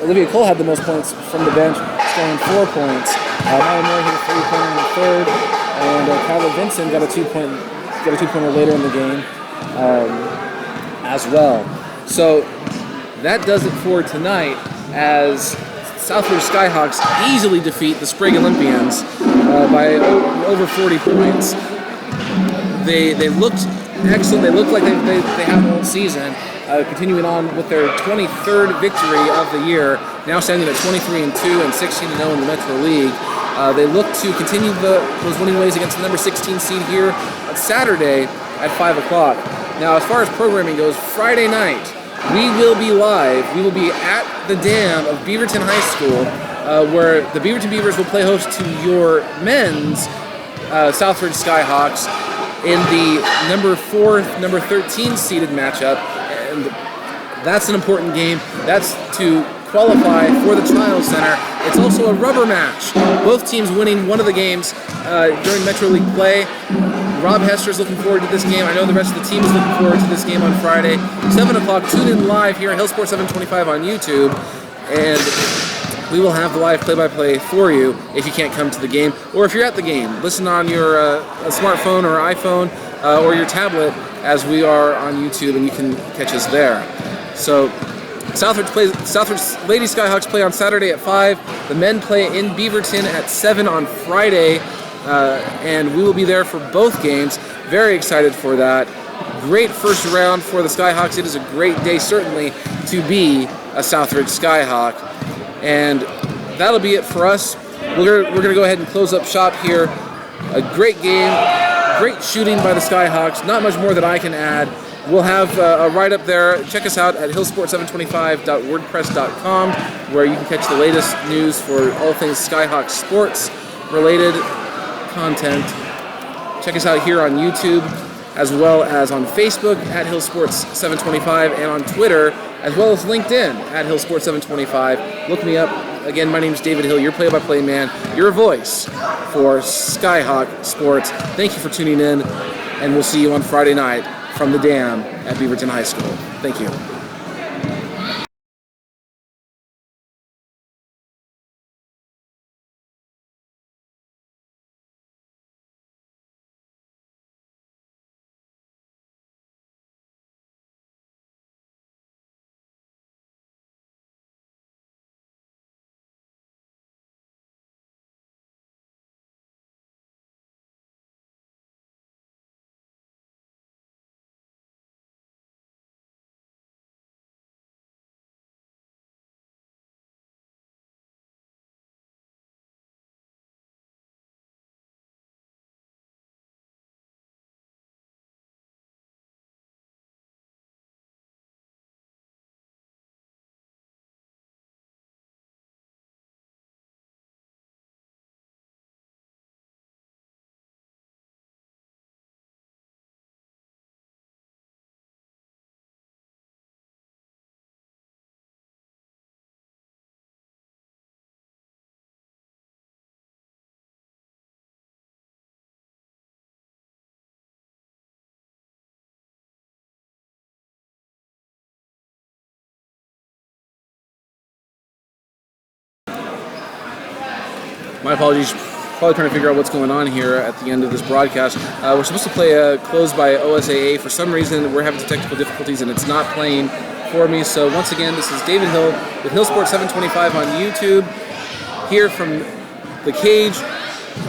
Olivia Cole had the most points from the bench, scoring 4 points. Maya Moore hit a three-pointer in the third, and Kyla Vincent got a two-pointer later in the game as well. So that does it for tonight as Southridge Skyhawks easily defeat the Sprague Olympians by over 40 points. They looked excellent. They looked like they have the whole season. Continuing on with their 23rd victory of the year, now standing at 23-2 and 16-0 in the Metro League. They look to continue those winning ways against the number 16 seed here on Saturday at 5 o'clock. Now, as far as programming goes, Friday night, we will be live. We will be at the dam of Beaverton High School, where the Beaverton Beavers will play host to your men's Southridge Skyhawks in the number 4, number 13 seeded matchup. And that's an important game. That's to qualify for the Trials Center. It's also a rubber match. Both teams winning one of the games during Metro League play. Rob Hester's looking forward to this game. I know the rest of the team is looking forward to this game on Friday. 7 o'clock, tune in live here at Hillsport 725 on YouTube. And we will have the live play-by-play for you if you can't come to the game. Or if you're at the game, listen on your smartphone or iPhone or your tablet as we are on YouTube, and you can catch us there. So Southridge Lady Skyhawks play on Saturday at 5. The men play in Beaverton at 7 on Friday, and we will be there for both games. Very excited for that. Great first round for the Skyhawks. It is a great day, certainly, to be a Southridge Skyhawk. And that'll be it for us. We're going to go ahead and close up shop here. A great game, great shooting by the Skyhawks. Not much more that I can add. We'll have a write-up there. Check us out at hillsport725.wordpress.com, where you can catch the latest news for all things Skyhawks sports-related content. Check us out here on YouTube, as well as on Facebook at hillsports725, and on Twitter, as well as LinkedIn at hillsports725. Look me up. Again, my name is David Hill, your play-by-play man, your voice for Skyhawk Sports. Thank you for tuning in, and we'll see you on Friday night from the dam at Beaverton High School. Thank you. My apologies. Probably trying to figure out what's going on here at the end of this broadcast. We're supposed to play a close by OSAA. For some reason, we're having some technical difficulties and it's not playing for me. So once again, this is David Hill with Hill Sports 725 on YouTube, here from the cage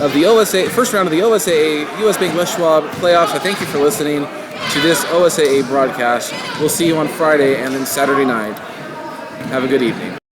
of the OSAA, first round of the OSAA US Bank Les Schwab playoffs. I thank you for listening to this OSAA broadcast. We'll see you on Friday and then Saturday night. Have a good evening.